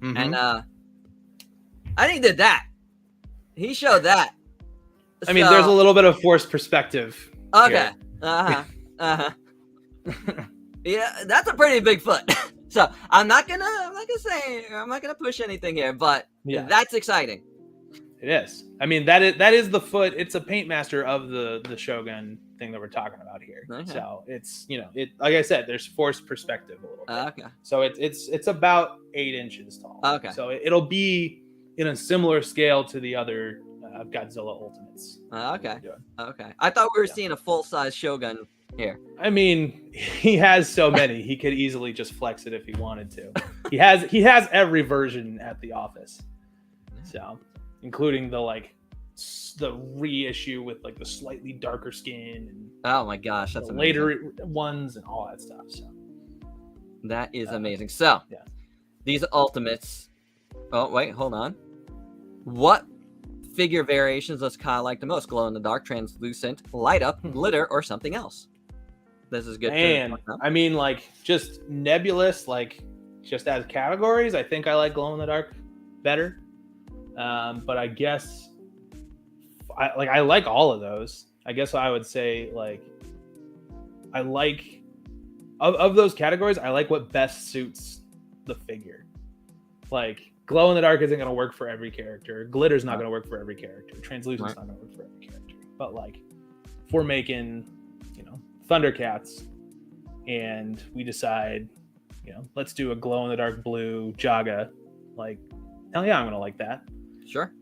and I think he did that. He showed that. I mean, there's a little bit of forced perspective. Okay. Yeah, that's a pretty big foot. So I'm not gonna push anything here, but that's exciting. It is. I mean, that is the foot. It's a paint master of the Shogun thing that we're talking about here. Okay. So it's it like I said, there's forced perspective a little bit. Okay. So it's about 8 inches tall. Okay. So it'll be in a similar scale to the other Godzilla Ultimates. Okay. Okay. I thought we were seeing a full size Shogun here. I mean, he has so many. He could easily just flex it if he wanted to. He has every version at the office. So, including the reissue with the slightly darker skin and oh my gosh, that's amazing. Later ones and all that stuff. So that is amazing. So these Ultimates. Oh wait, hold on. What figure variations does Kyle like the most? Glow in the dark, translucent, light up, glitter, or something else? This is good. And I mean, just nebulous, just as categories, I think I like glow in the dark better. But I guess I like all of those. I guess I would say I like of those categories, I like what best suits the figure. Glow in the dark isn't going to work for every character. Glitter's not going to work for every character. Translucent's not going to work for every character. But if we're making, Thundercats, and we decide, let's do a glow in the dark blue Jaga, hell yeah, I'm going to like that. Sure.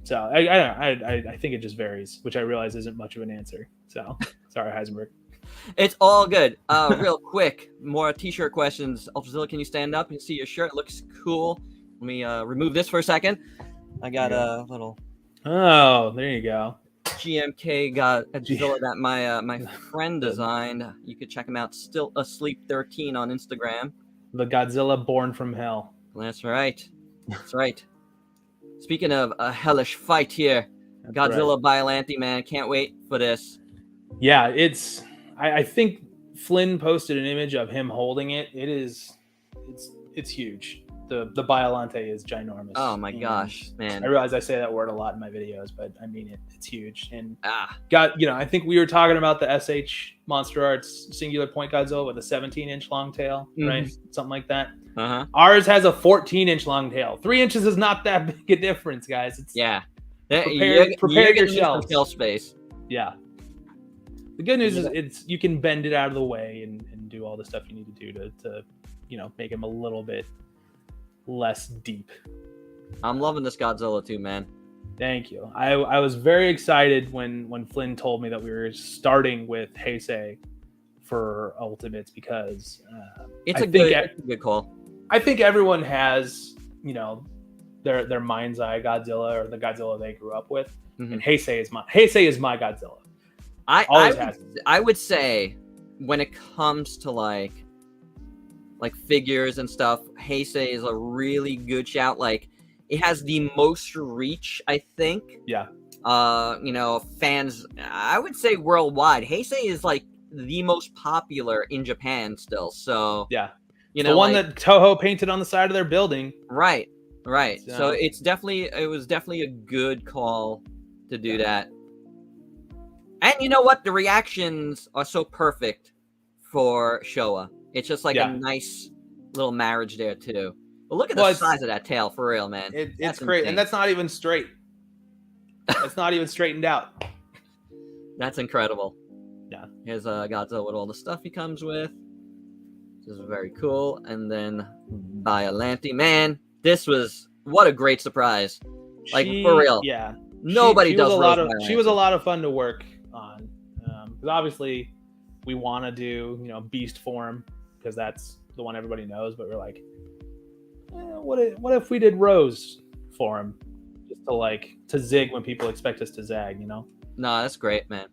So I think it just varies, which I realize isn't much of an answer. So sorry, Heisenberg. It's all good. Real quick, more t-shirt questions. Ultrazilla, can you stand up and see your shirt? It looks cool. Let me remove this for a second. I got a little. Oh, there you go. GMK got a Godzilla that my friend designed. You could check him out. Still Asleep 13 on Instagram. The Godzilla born from hell. That's right. That's right. Speaking of a hellish fight here, that's Godzilla Biollante, man, can't wait for this. Yeah, I think Flynn posted an image of him holding it. It's huge. The Biollante is ginormous. Oh my gosh, man! I realize I say that word a lot in my videos, but I mean it. It's huge. And I think we were talking about the SH Monster Arts Singular Point Godzilla with a 17-inch long tail, right? Something like that. Ours has a 14-inch long tail. 3 inches is not that big a difference, guys. Prepare yourself. Tail space. Yeah. The good news is you can bend it out of the way and do all the stuff you need to do to make him a little bit less deep. I'm loving this Godzilla too, man. Thank you. I was very excited when Flynn told me that we were starting with Heisei for Ultimates because it's a good call. I think everyone has their mind's eye Godzilla or the Godzilla they grew up with, and Heisei is my Godzilla. I would say when it comes to like figures and stuff, Heisei is a really good shout. It has the most reach, I think. Yeah. Fans, I would say worldwide. Heisei is the most popular in Japan still. So yeah, the one that Toho painted on the side of their building. Right. So it was definitely a good call to do that. And you know what? The reactions are so perfect for Showa. It's just a nice little marriage there too. But look at the size of that tail, for real, man. It's great, insane. And that's not even straight. It's not even straightened out. That's incredible. Yeah. Here's Godzilla with all the stuff he comes with. This is very cool. And then Biollante, man, this was what a great surprise. Like for real. Yeah. Nobody she does was a Rose lot of Biollante. she was a lot of fun to work on. Because obviously we want to do, beast form because that's the one everybody knows, but we're like, what if we did Rose form just to zig when people expect us to zag, No, that's great, man.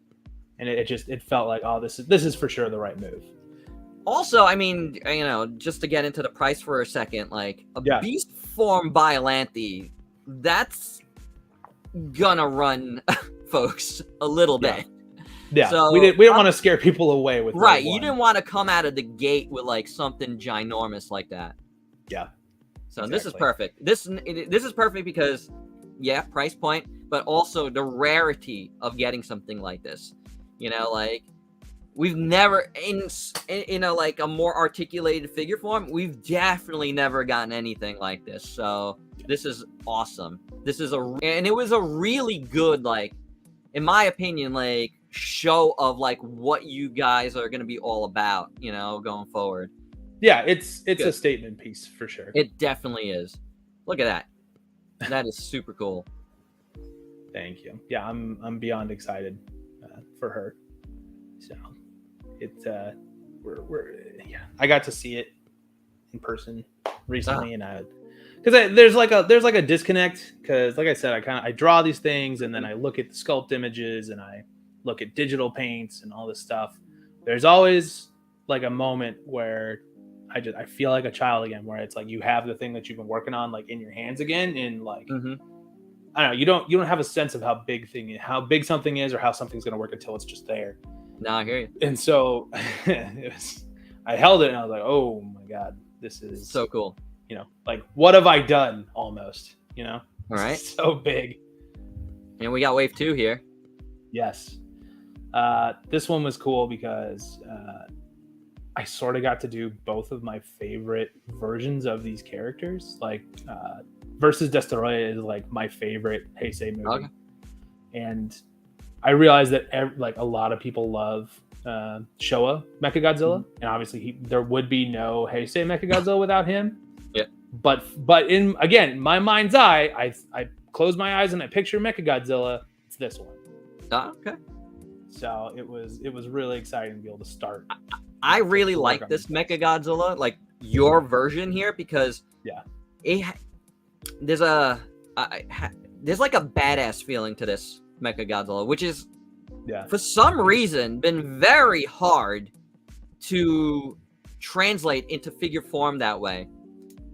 And it felt like, oh, this is for sure the right move. Also, I mean, just to get into the price for a second, like beast form Biollante, that's gonna run folks a little bit. Yeah, so we didn't want to scare people away with right. You didn't want to come out of the gate with like something ginormous like that. Yeah. So This is perfect. This is perfect because, price point, but also the rarity of getting something like this. Like we've never in like a more articulated figure form. We've definitely never gotten anything like this. So this is awesome. And it was a really good, like, in my opinion, like show of like what you guys are going to be all about, going forward. Yeah, it's a statement piece for sure. It definitely is. Look at that. That is super cool. Thank you. Yeah, I'm beyond excited for her. So it's I got to see it in person recently, and because there's like a disconnect, because like I said, I draw these things and then I look at the sculpt images and I look at digital paints and all this stuff. There's always like a moment where I feel like a child again, where it's like you have the thing that you've been working on like in your hands again, and like I don't know, you don't have a sense of how big something is or how something's gonna work until it's just there. No, I hear you. And so I held it and I was like, oh my god, this is so cool. Like what have I done almost? All right, so big. And we got wave 2 here. Yes. This one was cool because I sort of got to do both of my favorite versions of these characters. Like Versus Destoroyah is like my favorite Heisei movie. Okay. And I realized that a lot of people love Showa Mechagodzilla, and obviously there would be no Heisei Mechagodzilla without him. Yeah. But in my mind's eye, I close my eyes and I picture Mechagodzilla. It's this one. Okay. So it was really exciting to be able to start. I really like this Mechagodzilla, like your version here, because there's like a badass feeling to this Mechagodzilla, which is for some reason been very hard to translate into figure form that way.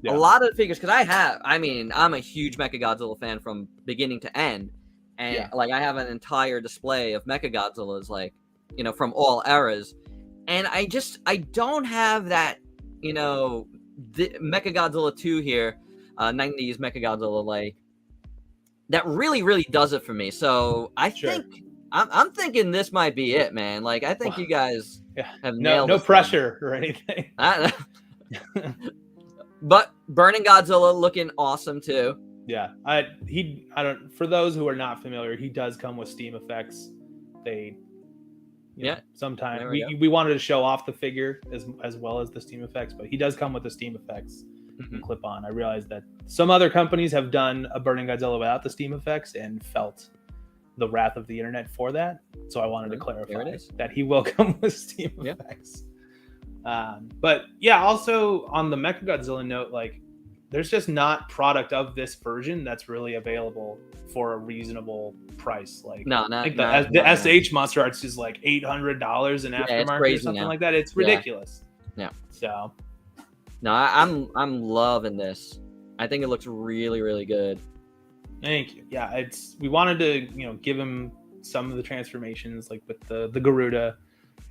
A lot of the figures, because I'm a huge Mechagodzilla fan from beginning to end, and like I have an entire display of Mechagodzillas, like from all eras, and I don't have that, the Mechagodzilla 2 here, 90s Mechagodzilla, like that really does it for me. So I think I'm thinking this might be it, man. Like I think you guys have nailed no pressure or anything. But Burning Godzilla looking awesome too. Yeah, for those who are not familiar, he does come with Steam effects. Sometimes we wanted to show off the figure as well as the Steam effects, but he does come with the Steam effects clip on. I realized that some other companies have done a Burning Godzilla without the Steam effects and felt the wrath of the internet for that. So I wanted to clarify that he will come with Steam effects. But also on the Mechagodzilla note, like there's just not product of this version that's really available for a reasonable price. Like the SH Monster Arts is like $800 in aftermarket or something like that. It's ridiculous. Yeah. So no, I'm loving this. I think it looks really, really good. Thank you. Yeah, we wanted to give him some of the transformations, like with the Garuda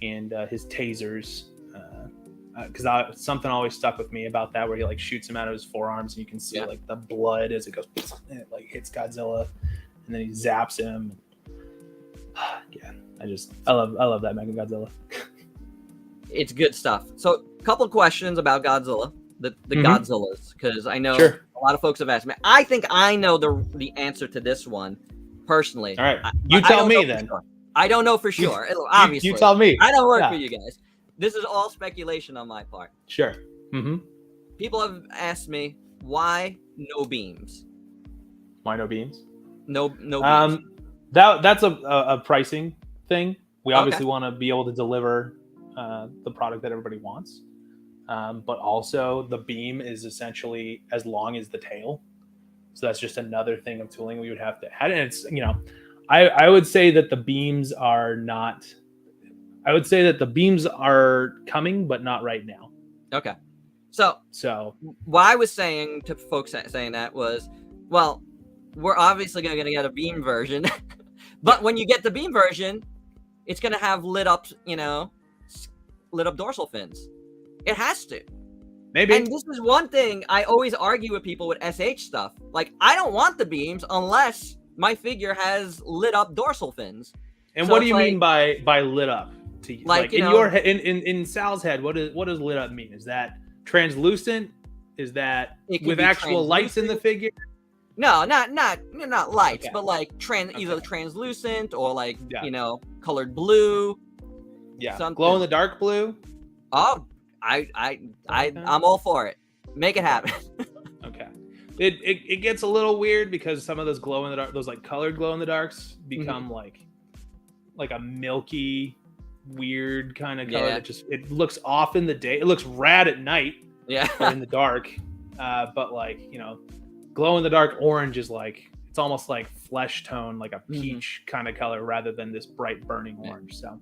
and his tasers. Because something always stuck with me about that, where he like shoots him out of his forearms and you can see like the blood as it goes and it like hits Godzilla, and then he zaps him. I love that Mechagodzilla. It's good stuff. So a couple of questions about Godzilla, the Godzillas, because I know a lot of folks have asked me. I think I know the answer to this one personally. All right, you tell me then. I don't know for sure. Obviously, you tell me. I don't work for you guys. this is all speculation on my part. Sure. Mm-hmm. People have asked me why no beams. Why no beams? No beams. That's a pricing thing. We obviously Okay. want to be able to deliver the product that everybody wants, but also the beam is essentially as long as the tail. So that's just another thing of tooling we would have to add. And it's, I would say that the beams are not. I would say that the beams are coming, but not right now. Okay. So what I was saying to folks saying that was, well, we're obviously going to get a beam version, but when you get the beam version, it's going to have lit up dorsal fins. It has to. Maybe. And this is one thing I always argue with people with SH stuff. Like, I don't want the beams unless my figure has lit up dorsal fins. And so what do you mean by lit up? Like in your head, in Sal's head, what does lit up mean? Is that translucent? Is that with actual lights in the figure? No, not lights, Okay. but like either translucent or like colored blue. Yeah, something. glow in the dark blue. Oh, I'm all for it. Make it happen. Okay. It gets a little weird because some of those glow in the dark, those like colored glow in the darks become like a milky, weird kind of color that it looks off in the day. It looks rad at night. Yeah. Or in the dark. But like, glow in the dark orange is like, it's almost like flesh tone, like a peach kind of color rather than this bright burning orange. So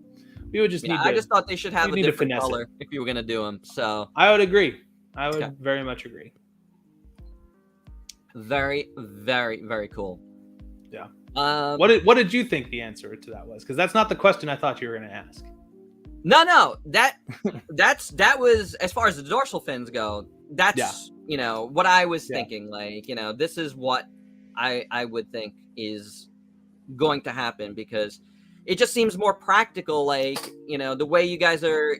we would just need to, I just thought they should have a different color if you were going to do them. So I would agree. I would very much agree. Very, very, very cool. Yeah. What did you think the answer to that was? Because that's not the question I thought you were going to ask. No, that was, as far as the dorsal fins go, that's what I was thinking. Like, this is what I would think is going to happen, because it just seems more practical. Like, the way you guys are,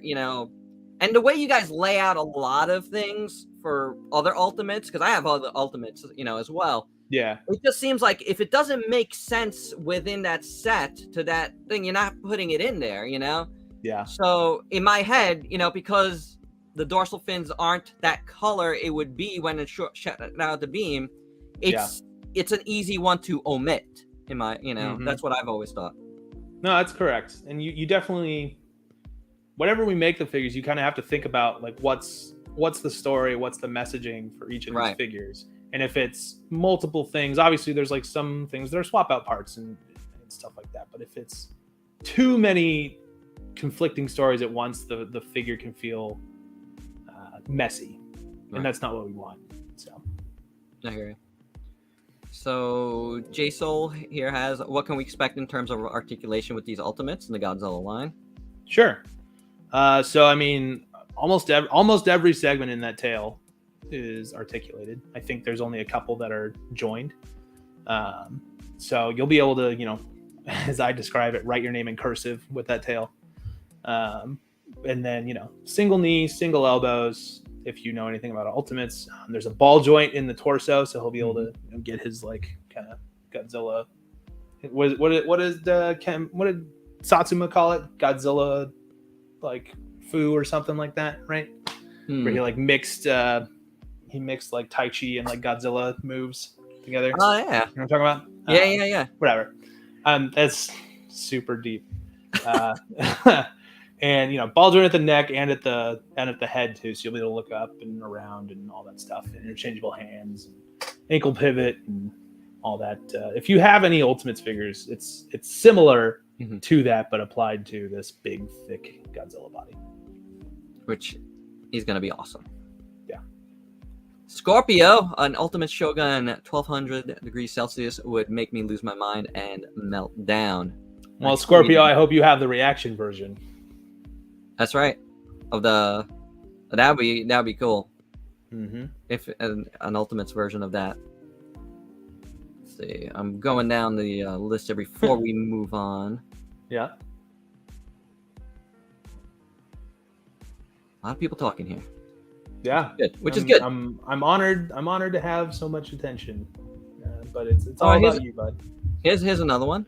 and the way you guys lay out a lot of things for other ultimates, because I have other ultimates, as well. Yeah. It just seems like if it doesn't make sense within that set to that thing, you're not putting it in there, Yeah. So in my head, because the dorsal fins aren't that color it would be when it's shut out the beam, it's an easy one to omit. In my, that's what I've always thought. No, that's correct. And you definitely, whenever we make the figures, you kind of have to think about like what's the story, what's the messaging for each of these figures. And if it's multiple things, obviously there's like some things that are swap out parts and stuff like that. But if it's too many conflicting stories at once, the figure can feel messy, and that's not what we want. So I hear you. So JSoul here has, what can we expect in terms of articulation with these ultimates in the Godzilla line? Sure. So I mean, almost every segment in that tail is articulated. I think there's only a couple that are joined. So you'll be able to, as I describe it, write your name in cursive with that tail. And then, single knee, single elbows. If you know anything about ultimates, there's a ball joint in the torso, so he'll be able to get his like kind of Godzilla. What did Satsuma call it? Godzilla, like foo or something like that, right? Where he like mixed like Tai Chi and like Godzilla moves together. Oh yeah, you know what I'm talking about? Yeah. Whatever. That's super deep. And ball joint at the neck and at the head too, so you'll be able to look up and around and all that stuff. And interchangeable hands, and ankle pivot, and all that. If you have any Ultimates figures, it's similar to that, but applied to this big, thick Godzilla body, which is going to be awesome. Yeah. Scorpio, an Ultimate Shogun 1200 degrees Celsius would make me lose my mind and melt down. Well, Scorpio, I hope you have the reaction version. That's right. That'd be cool. If an Ultimates version of that. Let's see, I'm going down the list here before we move on. Yeah. A lot of people talking here. Yeah. Good. Which is good. I'm honored. I'm honored to have so much attention. But it's all about you, bud. Here's another one.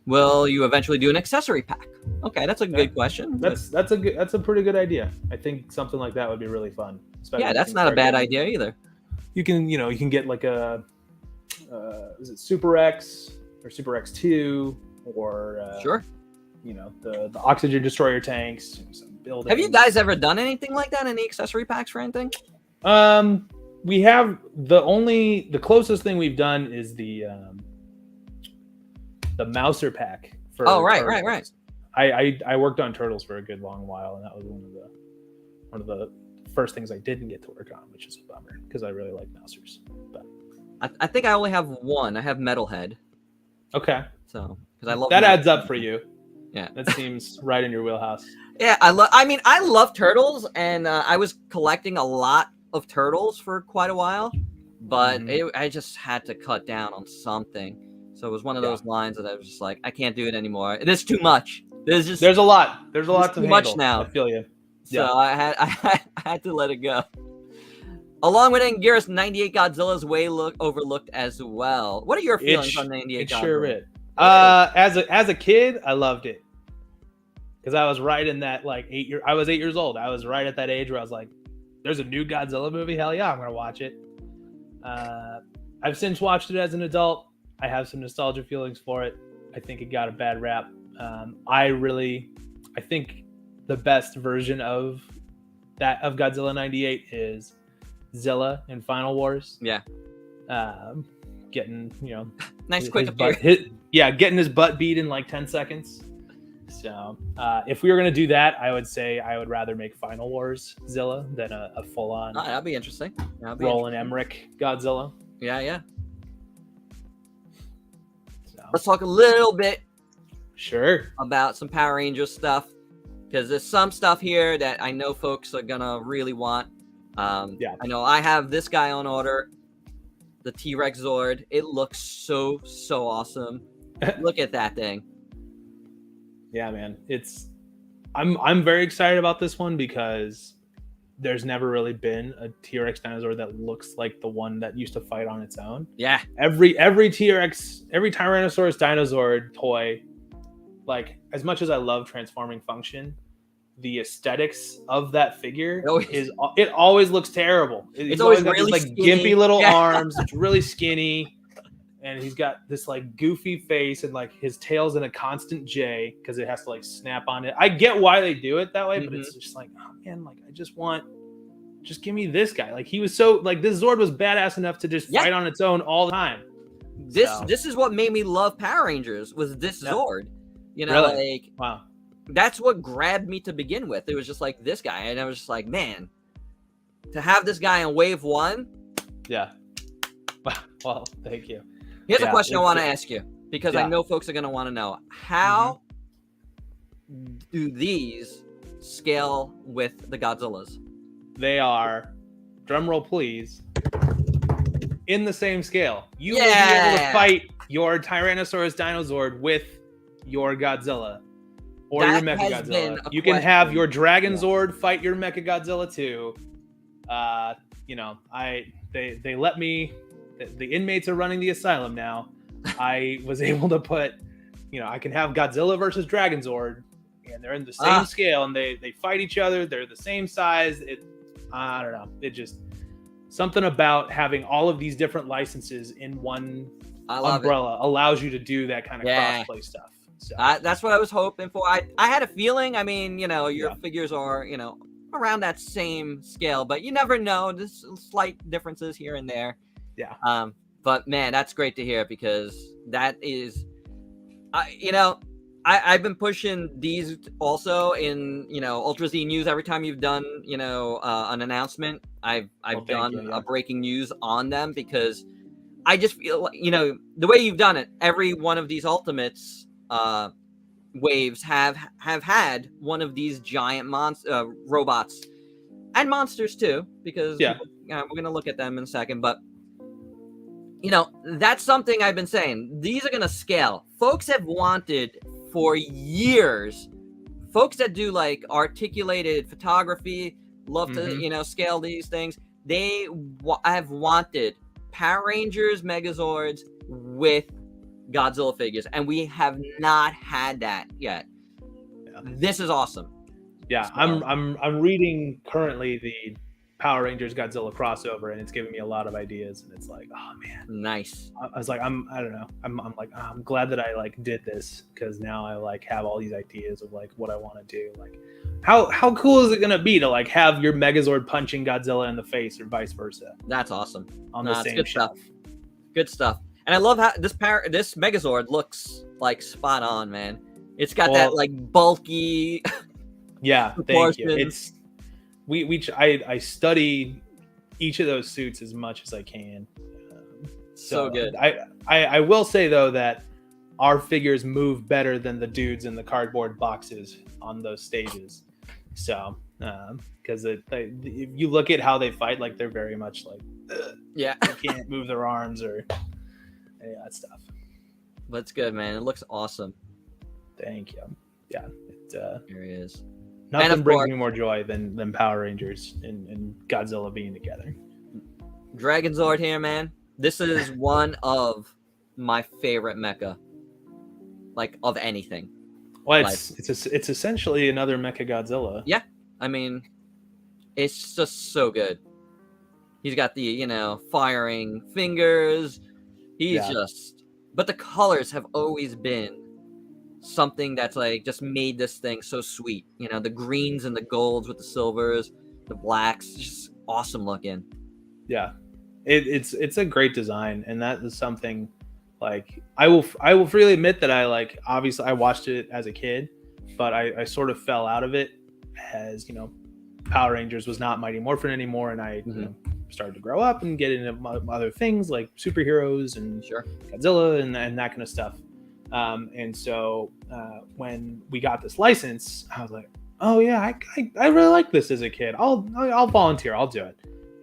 Will you eventually do an accessory pack? Okay, that's a good question. That's a pretty good idea. I think something like that would be really fun. Yeah, if that's you not a start bad getting- idea either. You can get like a is it Super X or Super X2 or Sure. The oxygen destroyer tanks, some buildings. Have you guys ever done anything like that? Any accessory packs for anything? We have the closest thing we've done is the Mouser pack for Right. I worked on Turtles for a good long while, and that was one of the first things I didn't get to work on, which is a bummer because I really like Mousers. But I think I only have one. I have Metalhead. okay, So because I love that Metalhead. adds up for you. Yeah, that seems right in your wheelhouse. Yeah, I love Turtles, and I was collecting a lot of Turtles for quite a while, but I just had to cut down on something. So it was one of those lines that I was just like, I can't do it anymore. It is too much. There's a lot. There's a lot to too handle. much now. I feel you. So I had to let it go. Along with Anguirus, 98 Godzilla is way overlooked as well. What are your feelings on 98 Godzilla? Sure is. As a kid, I loved it because I was right in that I was 8 years old. I was right at that age where I was like, "There's a new Godzilla movie. Hell yeah, I'm gonna watch it." I've since watched it as an adult. I have some nostalgia feelings for it. I think it got a bad rap. I think the best version of Godzilla 98 is Zilla in Final Wars. Yeah. Getting nice quick appearance. Getting his butt beat in like 10 seconds. So if we were gonna do that, I would say I would rather make Final Wars Zilla than a full on. That'd be interesting. Roland Emmerich Godzilla. Yeah. So. Let's talk a little bit. Sure. About some Power Rangers stuff, because there's some stuff here that I know folks are gonna really want. I know I have this guy on order, the T-Rex Zord. It looks so awesome. Look at that thing. Yeah, man. I'm very excited about this one because there's never really been a T-Rex dinosaur that looks like the one that used to fight on its own. Yeah. Every T-Rex, every Tyrannosaurus dinosaur toy, like as much as I love transforming function, the aesthetics of that figure it always looks terrible. It's always got really these gimpy little arms. It's really skinny, and he's got this goofy face, and his tail's in a constant J because it has to snap on it. I get why they do it that way, but it's just oh man, just give me this guy. He was so this Zord was badass enough to just fight on its own all the time. This is what made me love Power Rangers was this Zord. Really? Wow. That's what grabbed me to begin with. It was just this guy, and I was just like, man, to have this guy in Wave 1. Yeah. Well, thank you. Here's a question I want to ask you, because I know folks are going to want to know. How do these scale with the Godzillas? They are, drumroll please, in the same scale. You will be able to fight your Tyrannosaurus Dinozord with your Godzilla or your Mechagodzilla. You can have your Dragon Zord fight your Mechagodzilla too. They let me. The inmates are running the asylum now. I was able to put, I can have Godzilla versus Dragon Zord, and they're in the same scale, and they fight each other. They're the same size. I don't know. It just something about having all of these different licenses in one umbrella allows you to do that kind of crossplay stuff. So. That's what I was hoping for. I had a feeling. I mean, your figures are, around that same scale, but you never know. There's slight differences here and there. Yeah. But man, that's great to hear, because that is, I've been pushing these also in, Ultrazilla news. Every time you've done, an announcement, I've done a breaking news on them, because I just feel, the way you've done it, every one of these Ultimates waves have had one of these giant robots and monsters too, because we're going to look at them in a second. But that's something I've been saying. These are going to scale. Folks have wanted for years, folks that do articulated photography, love to scale these things. They have wanted Power Rangers Megazords with Godzilla figures, and we have not had that yet. this is awesome. Yeah, So- I'm reading currently the Power Rangers Godzilla crossover, and it's giving me a lot of ideas. And it's like, oh man, Nice. I was like, I don't know, I'm like, I'm glad that I like did this, because now I like have all these ideas of like what I want to do. Like, how cool is it gonna be to like have your Megazord punching Godzilla in the face, or vice versa, That's awesome. on Nah, the it's same good shelf? stuff. Good stuff. And I love how this Megazord looks like spot on, man. It's got that Well- like bulky. Yeah, thank you. Proportions. It's I study each of those suits as much as I can. So good. I will say though that our figures move better than the dudes in the cardboard boxes on those stages. So because if you look at how they fight, like they're very much like Yeah. they can't move their arms or any of that stuff. But it's good, man. It looks awesome. Thank you. Yeah, Here he is. nothing of brings course- me more joy than Power Rangers and Godzilla being together. Dragon Zord here, man. This is one of my favorite mecha. Like, of anything. Well, it's essentially another Mecha Godzilla. Yeah. I mean, it's just so good. He's got the, firing fingers. He's Yeah. just... But the colors have always been something that's, like, just made this thing so sweet. The greens and the golds with the silvers, the blacks, just awesome looking. Yeah, it's a great design, and that is something like I will freely admit that obviously I watched it as a kid, but I sort of fell out of it as Power Rangers was not Mighty Morphin anymore, and I started to grow up and get into other things like superheroes and Sure. Godzilla and that kind of stuff. And so when we got this license, I was like, oh yeah, I really like this as a kid. I'll volunteer. I'll do it.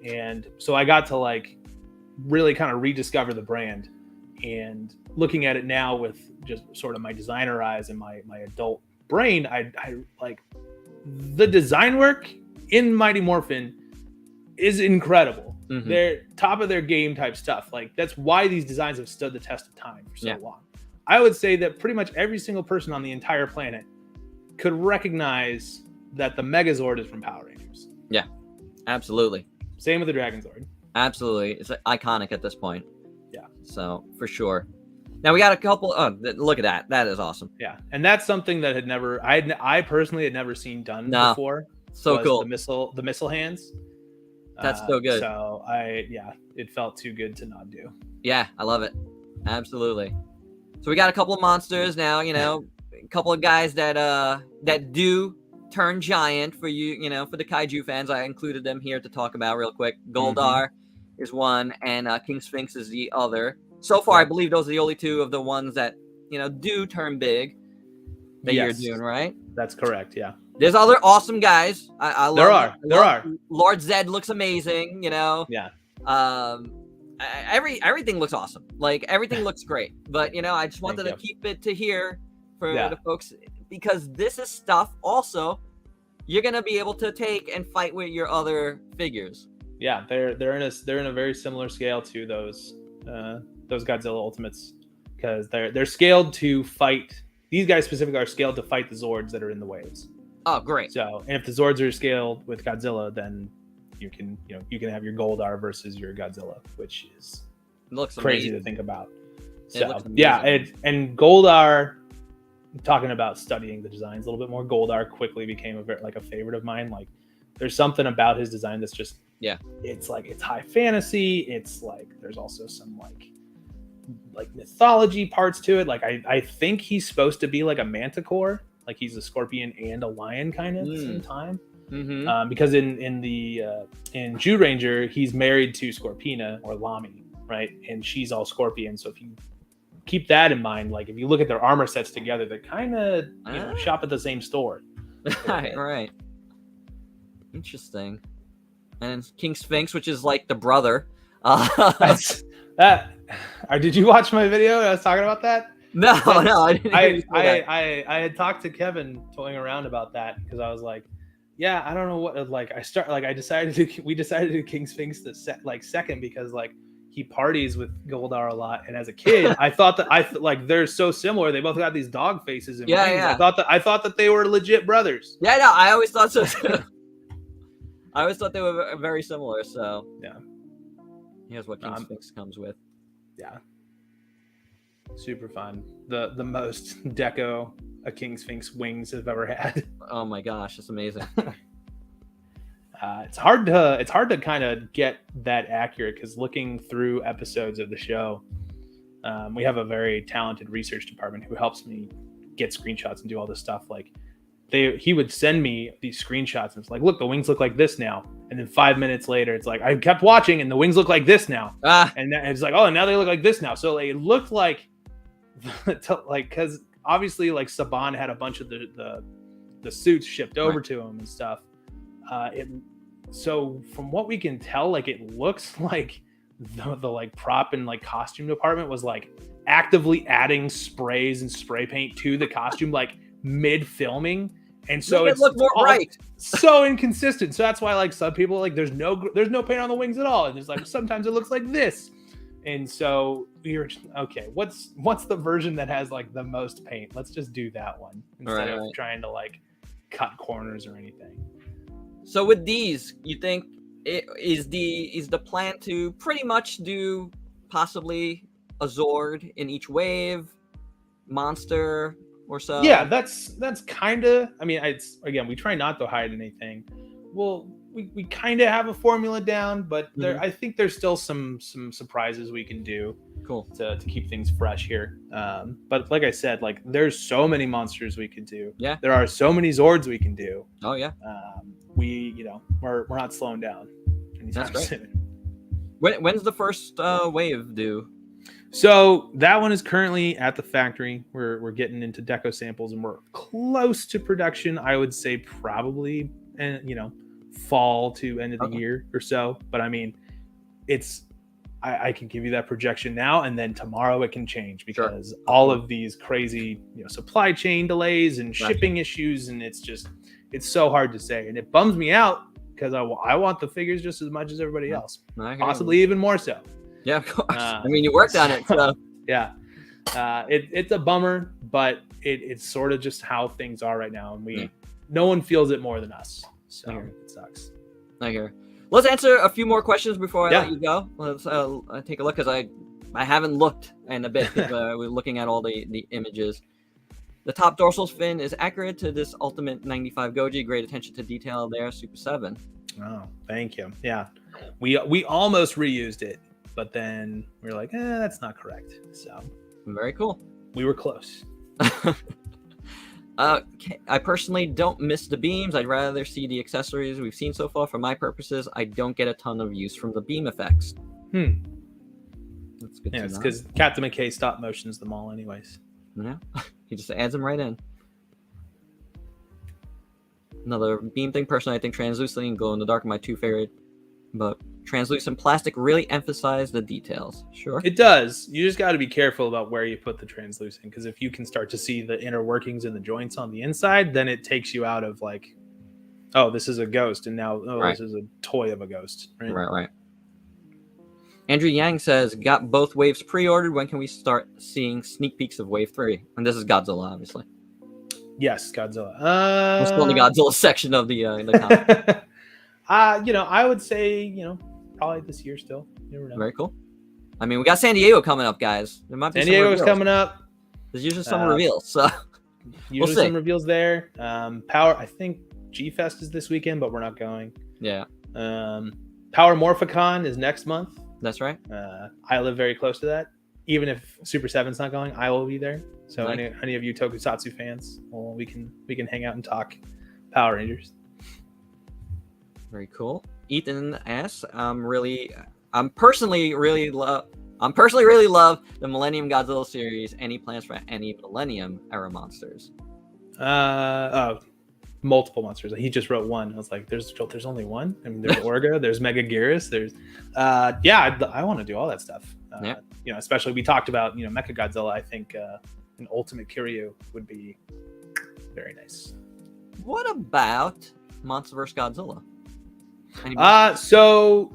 And so I got to like really kind of rediscover the brand, and looking at it now with just sort of my designer eyes and my adult brain, I like the design work in Mighty Morphin is incredible. Mhm. They're top of their game type stuff. Like that's why these designs have stood the test of time for so Yeah. long. I would say that pretty much every single person on the entire planet could recognize that the Megazord is from Power Rangers. Absolutely. Same with the Dragon Zord. Absolutely. It's iconic at this point. Yeah. So, for sure. Now, we got a couple... Oh, look at that. That is awesome. Yeah, and that's something that I personally had never seen done No. before. So was cool. The missile hands. That's so good. So it felt too good to not do. Yeah, I love it. Absolutely. So we got a couple of monsters now, a couple of guys that do turn giant for you, for the kaiju fans. I included them here to talk about real quick. Goldar is one, and King Sphinx is the other. So far, I believe those are the only two of the ones that, do turn big that Yes. you're doing, right? That's correct. Yeah. There's other awesome guys. I love. There are. Lord Zed looks amazing. Yeah. Everything looks awesome. Like everything looks great. But I just wanted to Thank keep it to here for Yeah. the folks, because this is stuff also you're gonna be able to take and fight with your other figures. Yeah, they're in a very similar scale to those Godzilla Ultimates, because they're scaled to fight. These guys specifically are scaled to fight the Zords that are in the waves. Oh, great. So, and if the Zords are scaled with Godzilla, then you can have your Goldar versus your Godzilla, which is It looks crazy amazing. to think about. It So looks yeah, amazing. and Goldar. Talking about studying the designs a little bit more, Goldar quickly became a favorite of mine. Like, there's something about his design that's just it's high fantasy. It's like there's also some like mythology parts to it. Like I think he's supposed to be like a manticore, like he's a scorpion and a lion kind of at the same time. Mm-hmm. Because in Jew Ranger, he's married to Scorpina, or Lami, right? And she's all scorpion. So if you keep that in mind, like if you look at their armor sets together, they kind of shop at the same store. Right. Interesting. And King Sphinx, which is like the brother. That's that. Did you watch my video? I was talking about that. No, I didn't. I had talked to Kevin toying around about that, because I was like, yeah, I don't know what we decided to do King Sphinx the second, because like he parties with Goldar a lot, and as a kid, I thought that like they're so similar. They both got these dog faces and wings. Yeah. I thought that they were legit brothers. Yeah, no, I always thought so too. I always thought they were very similar. So Yeah. Here's what King Sphinx comes with. Yeah. Super fun. The most deco a King Sphinx wings have ever had. Oh my gosh, it's amazing. It's hard to kind of get that accurate because looking through episodes of the show, we have a very talented research department who helps me get screenshots and do all this stuff. Like he would send me these screenshots and it's like, look, the wings look like this now. And then 5 minutes later, it's like I kept watching and the wings look like this now. And it's like, oh, now they look like this now. So it looked like because obviously like Saban had a bunch of the suits shipped over to him and stuff. So from what we can tell, like it looks like the like prop and like costume department was like actively adding sprays and spray paint to the costume like mid filming, and so it looked more bright. So inconsistent. So that's why like some people are like there's no paint on the wings at all, and it's like sometimes it looks like this. And so we were okay. What's the version that has like the most paint? Let's just do that one instead of trying to like cut corners or anything. So with these, you think is the plan to pretty much do possibly a Zord in each wave, monster or so? Yeah, that's kind of. I mean, it's again, we try not to hide anything. Well, we kind of have a formula down, but I think there's still some surprises we can do. Cool. To keep things fresh here. But like I said, like there's so many monsters we could do. Yeah. There are so many Zords we can do. Oh yeah. We're not slowing down anytime soon. When's the first wave due? So that one is currently at the factory. We're getting into deco samples and we're close to production. I would say probably fall to end of the year or so. But I mean, I can give you that projection now, and then tomorrow it can change because all of these crazy supply chain delays and shipping issues, and it's so hard to say, and it bums me out because I want the figures just as much as everybody else, possibly even more so. Yeah, of course. I mean, you worked on it, so yeah. It's a bummer, but it's sort of just how things are right now, and no one feels it more than us. So it sucks. I hear. Let's answer a few more questions before I let you go. Let's take a look because I haven't looked in a bit. We're looking at all the images. The top dorsal fin is accurate to this Ultimate 95 Goji. Great attention to detail there, SUPER7. Oh, thank you. Yeah, we almost reused it, but then we were like, that's not correct. So very cool. We were close. I personally don't miss the beams. I'd rather see the accessories we've seen so far. For my purposes, I don't get a ton of use from the beam effects. That's good. Yeah, it's because Captain McKay stop motions them all, anyways. Yeah, he just adds them right in. Another beam thing. Personally, I think translucent and glow in the dark are my two favorite, but translucent plastic really emphasize the details. Sure, it does. You just got to be careful about where you put the translucent, because if you can start to see the inner workings and the joints on the inside, then it takes you out of like, oh, this is a ghost, and now this is a toy of a ghost. Right. Andrew Yang says, got both waves pre-ordered. When can we start seeing sneak peeks of wave 3? And this is Godzilla, obviously. Yes, Godzilla. We're still in the Godzilla section of the comic. I would say, probably this year still. You never know. Very cool. I mean, we got San Diego coming up, guys. There might be San Diego's coming up. There's usually some reveals, so usually some reveals there. Power, I think G-Fest is this weekend, but we're not going. Yeah. Power Morphicon is next month. That's right. I live very close to that. Even if SUPER7's not going, I will be there. So any of you Tokusatsu fans, well, we can hang out and talk Power Rangers. Very cool. Ethan asks, I personally really love the Millennium Godzilla series. Any plans for any Millennium era monsters? Multiple monsters. He just wrote one. I was like, there's only one. I mean, there's Orga, there's Mega Garrus, there's I want to do all that stuff. Especially we talked about Mecha Godzilla. I think an Ultimate Kiryu would be very nice. What about MonsterVerse Godzilla? So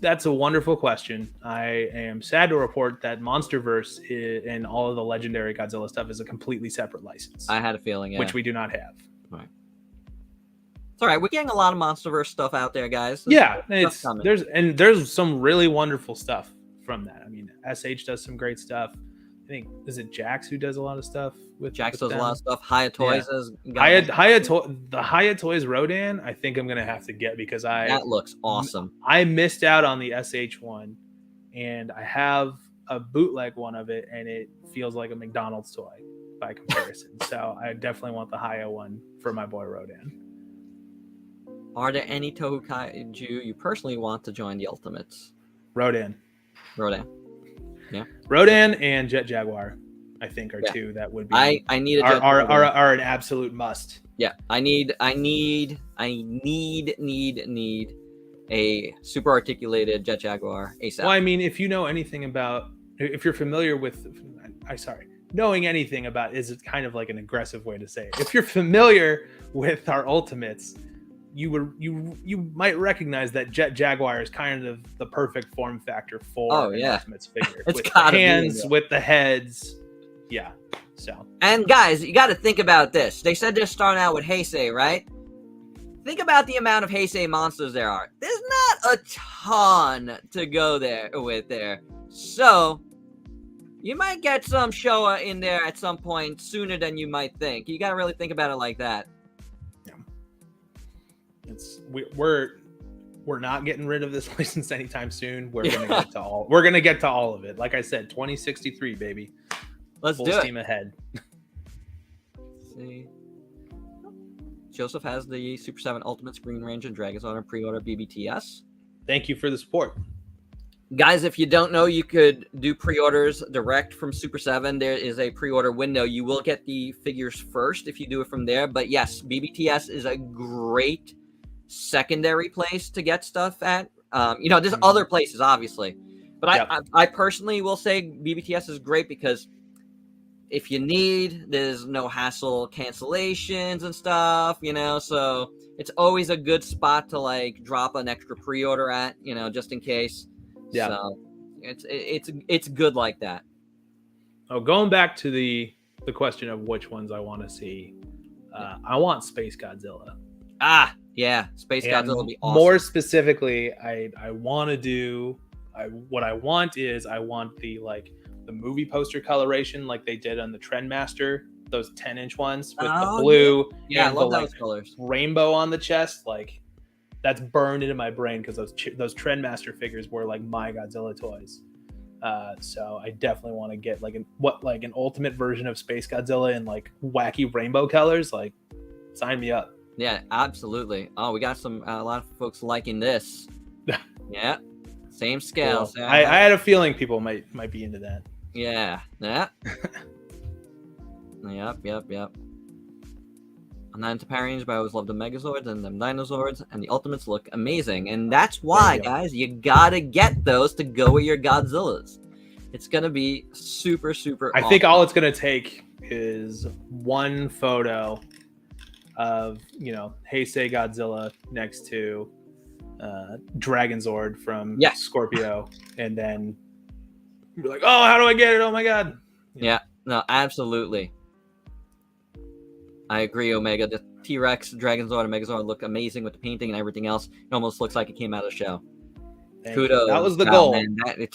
That's a wonderful question. I am sad to report that MonsterVerse and all of the legendary Godzilla stuff is a completely separate license. I had a feeling, yeah. Which we do not have. Right. It's all right. We're getting a lot of MonsterVerse stuff out there, guys. There's some really wonderful stuff from that. I mean, SH does some great stuff. I think is it Jax who does a lot of stuff with Jax with does them? a lot of stuff. Hiya Toys has the Hiya Toys Rodan. I think I'm gonna have to get because that looks awesome. I missed out on the SH one, and I have a bootleg one of it, and it feels like a McDonald's toy by comparison. So I definitely want the Hiya one for my boy Rodan. Are there any Toho Kaiju you personally want to join the Ultimates? Rodan. Yeah. Rodan and Jet Jaguar, I think, are two that would be. I need a are an absolute must. Yeah, I need a super articulated Jet Jaguar ASAP. Well, I mean, if you're familiar with, knowing anything about is kind of like an aggressive way to say it. If you're familiar with our Ultimates, you might recognize that Jet Jaguar is kind of the perfect form factor for an Ultimates figure. It's with got the hands, with the heads. Yeah. So. And guys, you got to think about this. They said they're starting out with Heisei, right? Think about the amount of Heisei monsters there are. There's not a ton to go there with there. So, you might get some Showa in there at some point sooner than you might think. You got to really think about it like that. We're not getting rid of this license anytime soon. We're gonna get to all of it. Like I said, 2063, baby. Let's Full do steam ahead. Let's see. Joseph has the Super 7 Ultimates Green Ranger Dragon's Honor pre-order BBTS. Thank you for the support. Guys, if you don't know, you could do pre-orders direct from Super 7. There is a pre-order window. You will get the figures first if you do it from there. But yes, BBTS is a great secondary place to get stuff at. There's other places, obviously. But I personally will say BBTS is great because if you need, there's no hassle cancellations and stuff, so it's always a good spot to like drop an extra pre-order at, just in case. Yeah. So it's good like that. Oh, going back to the question of which ones I want to see, I want Space Godzilla. Yeah, Space Godzilla would be awesome. More specifically, I want to do I want the movie poster coloration like they did on the Trendmaster, those 10-inch ones with the blue I love those colors. Rainbow on the chest. Like that's burned into my brain because those Trendmaster figures were like my Godzilla toys. So I definitely want to get like an ultimate version of Space Godzilla in like wacky rainbow colors. Like, sign me up. Yeah, absolutely. Oh, we got a lot of folks liking this. Yeah, same scale. Cool. I had a feeling people might be into that. Yeah. Yep. I'm not into Power Rangers, but I always love the Megazords and the Dinozords, and the Ultimates look amazing. And that's why, guys, you gotta get those to go with your Godzillas. It's gonna be super, super awesome. I think all it's gonna take is one photo of, Heisei Godzilla next to Dragon Zord from Scorpio, and then you're like, oh, how do I get it? Oh my god. Yeah, no, absolutely. I agree, Omega. The T-Rex, Dragon Zord, and Megazord look amazing with the painting and everything else. It almost looks like it came out of the show. Kudos. That was the goal. Man. They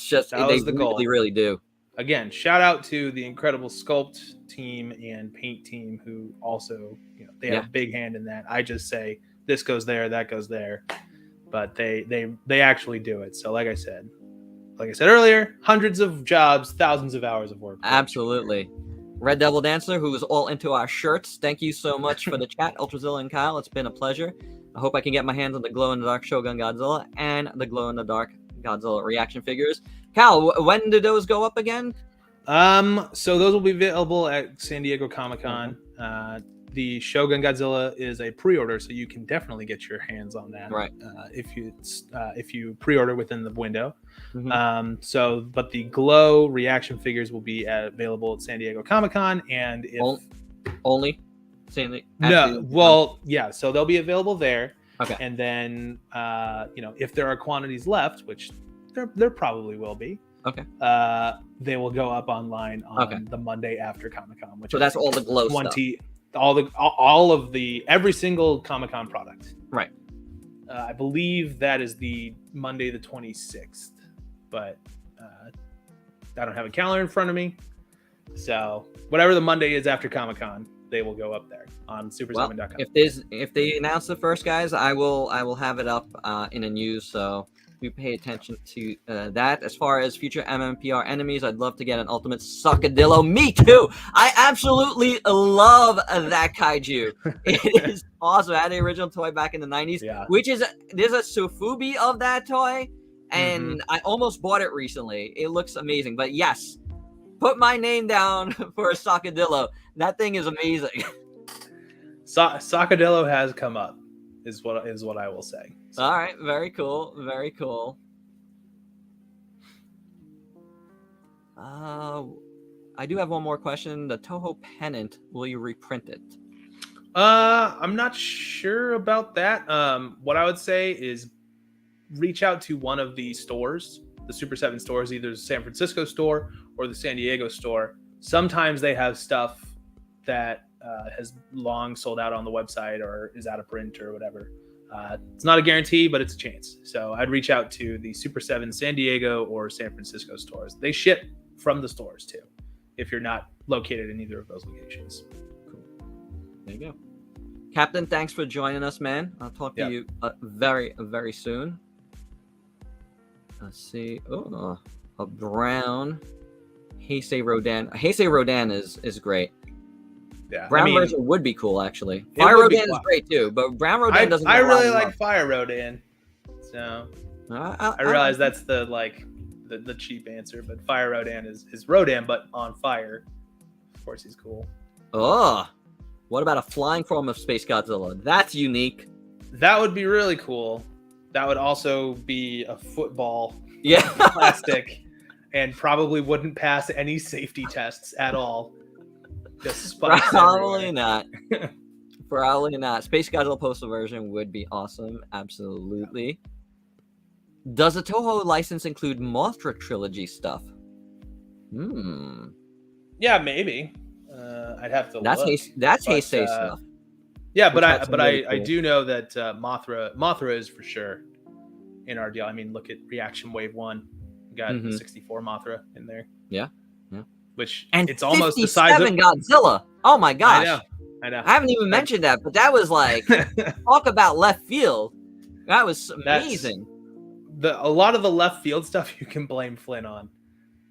really do. Again, shout out to the incredible sculpt team and paint team who also, they have a big hand in that. I just say this goes there, that goes there, but they actually do it. So like I said earlier, hundreds of jobs, thousands of hours of work. Absolutely. Red Devil Dancer, who is all into our shirts. Thank you so much for the chat, Ultrazilla and Kyle. It's been a pleasure. I hope I can get my hands on the glow-in-the-dark Shogun Godzilla and the glow-in-the-dark Godzilla reaction figures. Kyle, when do those go up again? So those will be available at San Diego Comic-Con. The Shogun Godzilla is a pre-order, so you can definitely get your hands on that. Right. If you pre-order within the window. Mm-hmm. But the glow reaction figures will be available at San Diego Comic-Con, and if only San Diego. No, well, yeah, so they'll be available there. Okay. And then, if there are quantities left, which there probably will be, Okay. they will go up online on the Monday after Comic-Con, which so that's all the glow stuff. All of every single Comic-Con product. Right. I believe that is the Monday the 26th, but I don't have a calendar in front of me. So whatever the Monday is after Comic-Con, they will go up there on super7.com. If they announce the first, guys, I will have it up in the news. So we pay attention to that. As far as future MMPR enemies, I'd love to get an ultimate Suckadillo. Me too. I absolutely love that kaiju. It is awesome. I had the original toy back in the 90s, there's a Sufubi of that toy, and I almost bought it recently. It looks amazing. But yes, put my name down for a Suckadillo. That thing is amazing. Suckadillo has come up, is what I will say. So. All right, very cool, very cool. I do have one more question. The Toho pennant, will you reprint it? I'm not sure about that. What I would say is reach out to one of the stores, the Super 7 stores, either the San Francisco store or the San Diego store. Sometimes they have stuff that has long sold out on the website or is out of print or whatever. It's not a guarantee, but it's a chance. So I'd reach out to the Super 7 San Diego or San Francisco stores. They ship from the stores too, if you're not located in either of those locations. Cool. There you go. Captain, thanks for joining us, man. I'll talk to you very, very soon. Let's see. Oh, a brown Heisei Rodan. Heisei Rodan is great. Yeah, brown version would be cool, actually. Fire Rodan is great too, but brown Rodan doesn't. I really like Fire Rodan, so I realize that's the cheap answer. But Fire Rodan is Rodan, but on fire. Of course, he's cool. Oh, what about a flying form of Space Godzilla? That's unique. That would be really cool. That would also be a football, plastic, and probably wouldn't pass any safety tests at all. Probably not. Probably not. Space Godzilla postal version would be awesome. Absolutely. Does the Toho license include Mothra trilogy stuff? Yeah, maybe. I'd have to look. That's Heisei stuff. Yeah, but I do know that Mothra is for sure in our deal. I mean, look at Reaction Wave 1. We got 64 Mothra in there. Yeah. Which and it's almost the size of Godzilla. Oh my gosh. I know. I haven't even mentioned that, but that was like talk about left field. That was amazing. A lot of the left field stuff you can blame Flynn on.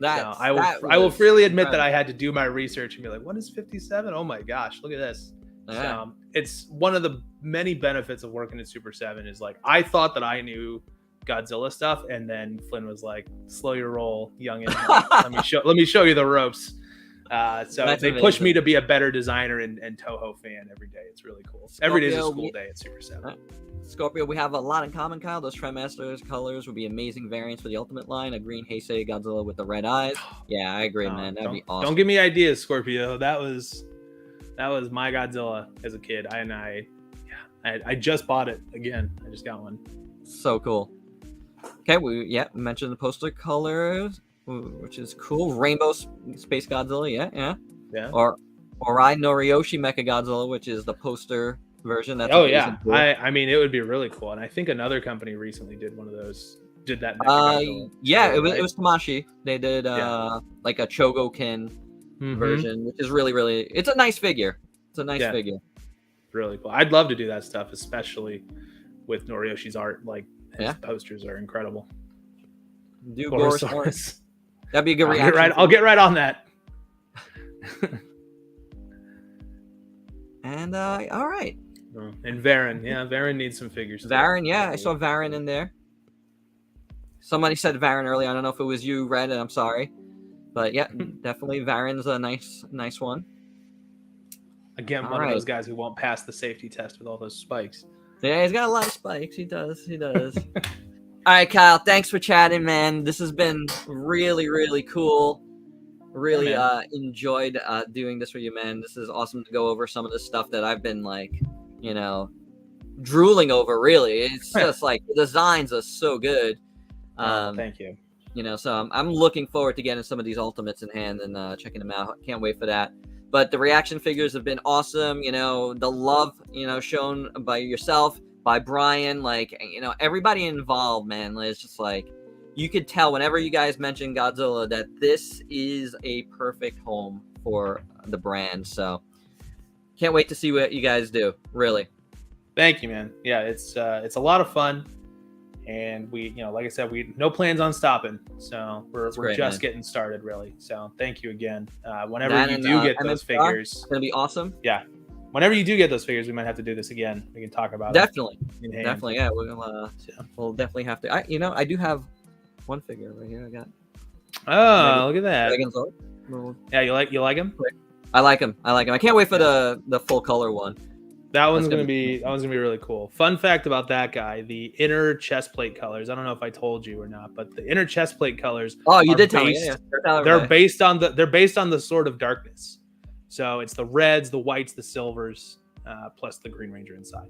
I will freely admit that I had to do my research and be like, what is 57? Oh my gosh, look at this. Yeah. So, it's one of the many benefits of working at Super 7 is like I thought that I knew Godzilla stuff, and then Flynn was like, slow your roll, youngin. let me show you the ropes. So they pushed me to be a better designer and Toho fan every day. It's really cool. Every day is a school day at Super 7. Scorpio, we have a lot in common, Kyle. Those Trimasters colors would be amazing variants for the Ultimate line. A green Heisei Godzilla with the red eyes. Yeah, I agree, man. That'd be awesome. Don't give me ideas, Scorpio. That was my Godzilla as a kid. I just bought it again. I just got one. So cool. Okay, we mentioned the poster colors, which is cool. Rainbow Space Godzilla, yeah. Or Orai Noriyoshi Mecha Godzilla, which is the poster version. That's cool. I mean, it would be really cool, and I think another company recently did one of those. Did that? Mecha Godzilla, it was Tamashi. They did like a Chogokin version, which is really, really. It's a nice figure. It's a nice figure. Really cool. I'd love to do that stuff, especially with Noriyoshi's art. Like. His posters are incredible. Do Gorosaurus. That'd be a good reaction. I'll get right on that. And all right. And Varen, Varen needs some figures. Varen, I saw Varen in there. Somebody said Varen earlier. I don't know if it was you, Red, and I'm sorry, but definitely Varen's a nice one. Again, one of those guys who won't pass the safety test with all those spikes. Yeah, he's got a lot of spikes. He does. All right, Kyle. Thanks for chatting, man. This has been really, really cool. Really enjoyed doing this with you, man. This is awesome to go over some of the stuff that I've been drooling over. Really, it's just like the designs are so good. Thank you. You know, so I'm looking forward to getting some of these ultimates in hand and checking them out. Can't wait for that. But the reaction figures have been awesome. You know, the love, you know, shown by yourself, by Brian, like, you know, everybody involved, man. It's just like, you could tell whenever you guys mention Godzilla that this is a perfect home for the brand. So can't wait to see what you guys do. Really. Thank you, man. Yeah, it's a lot of fun. And we, you know, like I said, we no plans on stopping. So we're great, just man. getting started, really. So thank you again. Whenever you do get those figures, it's gonna be awesome. Yeah, whenever you do get those figures, we might have to do this again. We can talk about definitely, it. Definitely, yeah. We'll definitely have to. I do have one figure right here. I got. Oh, look at that! Yeah, you like him? I like him. I can't wait for the full color one. That one's gonna be really cool. Fun fact about that guy: the inner chest plate colors. I don't know if I told you or not, but the inner chest plate colors. Oh, you did tell me. Yeah. They're based on the Sword of Darkness. So it's the reds, the whites, the silvers, plus the Green Ranger inside.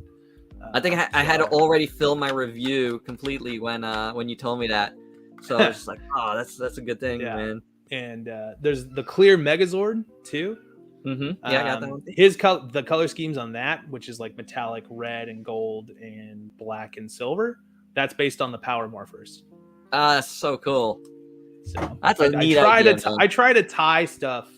I think I had already filled my review completely when you told me that. So I was just like, oh, that's a good thing, man. And there's the clear Megazord too. Mm-hmm. Yeah, I got that one. The color schemes on that, which is like metallic red and gold and black and silver, that's based on the Power Morphers. That's so cool. So that's a neat idea. I try to tie stuff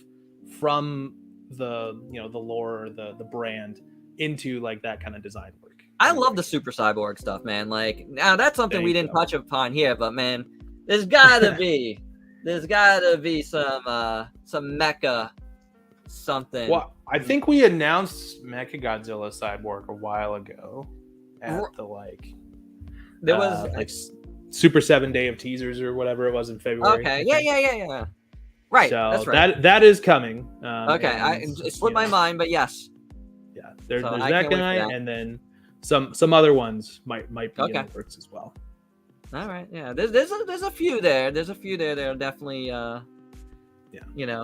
from the lore or the brand into like that kind of design work. I love the Super Cyborg stuff, man. Like, now that's something we didn't touch upon here, but man, there's gotta be some mecha something. Well, I think we announced Mecha Godzilla Cyborg a while ago at the there was SUPER7 day of teasers or whatever it was in February. Okay, yeah. Right, so that's right. that is coming. Okay, it slipped my mind, but yes. Yeah, there's that guy, and then some other ones might be in the works as well. All right, yeah. There's a few there. There's a few there that are definitely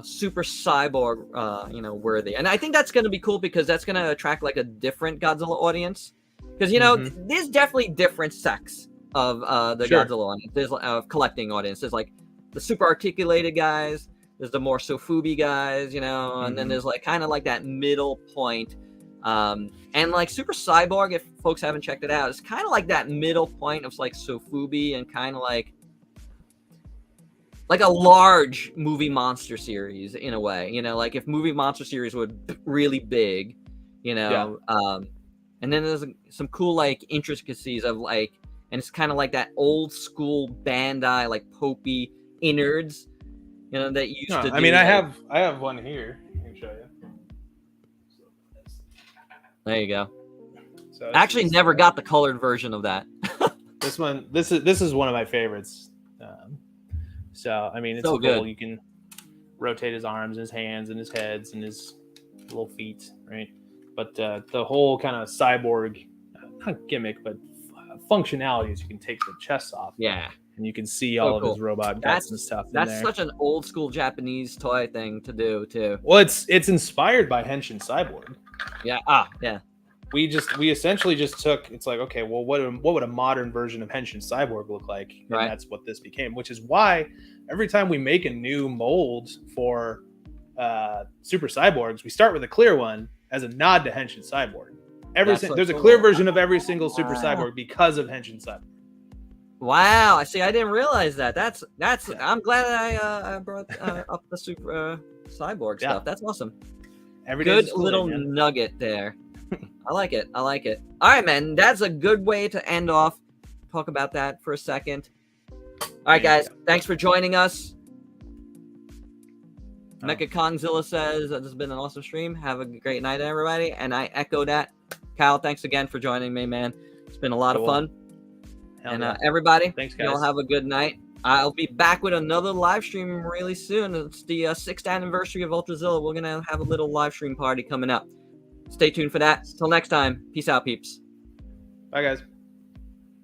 super cyborg worthy. And I think that's going to be cool because that's going to attract like a different Godzilla audience. Because there's definitely different sects of the Godzilla audience. There's collecting audience. There's like the super articulated guys. There's the more Sofubi guys, and then there's like kind of like that middle point. And like Super Cyborg, if folks haven't checked it out, it's kind of like that middle point of like Sofubi and kind of like a large movie monster series in a way, like if movie monster series were really big, and then there's some cool like intricacies of like, and it's kind of like that old school Bandai like Popey innards, that used to do. I mean, I have one here. I can show you. There you go. So I actually never got the colored version of that. This is one of my favorites. So I mean, it's so cool. You can rotate his arms, and his hands, and his heads, and his little feet, right? But the whole kind of cyborg, not gimmick, but functionality is you can take the chest off. Yeah. And you can see all of his robot guts and stuff. That's such an old school Japanese toy thing to do too. Well, it's inspired by Henshin Cyborg. Yeah. Yeah. We essentially just took. It's like, okay, well, what would a modern version of Henshin Cyborg look like? And that's what this became. Which is why every time we make a new mold for Super Cyborgs, we start with a clear one as a nod to Henshin Cyborg. There's a clear version of every single Super Cyborg because of Henshin Cyborg. Wow, I see. I didn't realize that. That's. I'm glad I brought up the Super Cyborg stuff. That's awesome. Good little nugget there. I like it. All right, man. That's a good way to end off. Talk about that for a second. All right, guys. Thanks for joining us. Mecha Kongzilla says this has been an awesome stream. Have a great night, everybody. And I echo that. Kyle, thanks again for joining me, man. It's been a lot of fun. Everybody, thanks, guys. Y'all have a good night. I'll be back with another live stream really soon. It's the 6th anniversary of Ultrazilla. We're going to have a little live stream party coming up. Stay tuned for that. Till next time. Peace out, peeps. Bye, guys.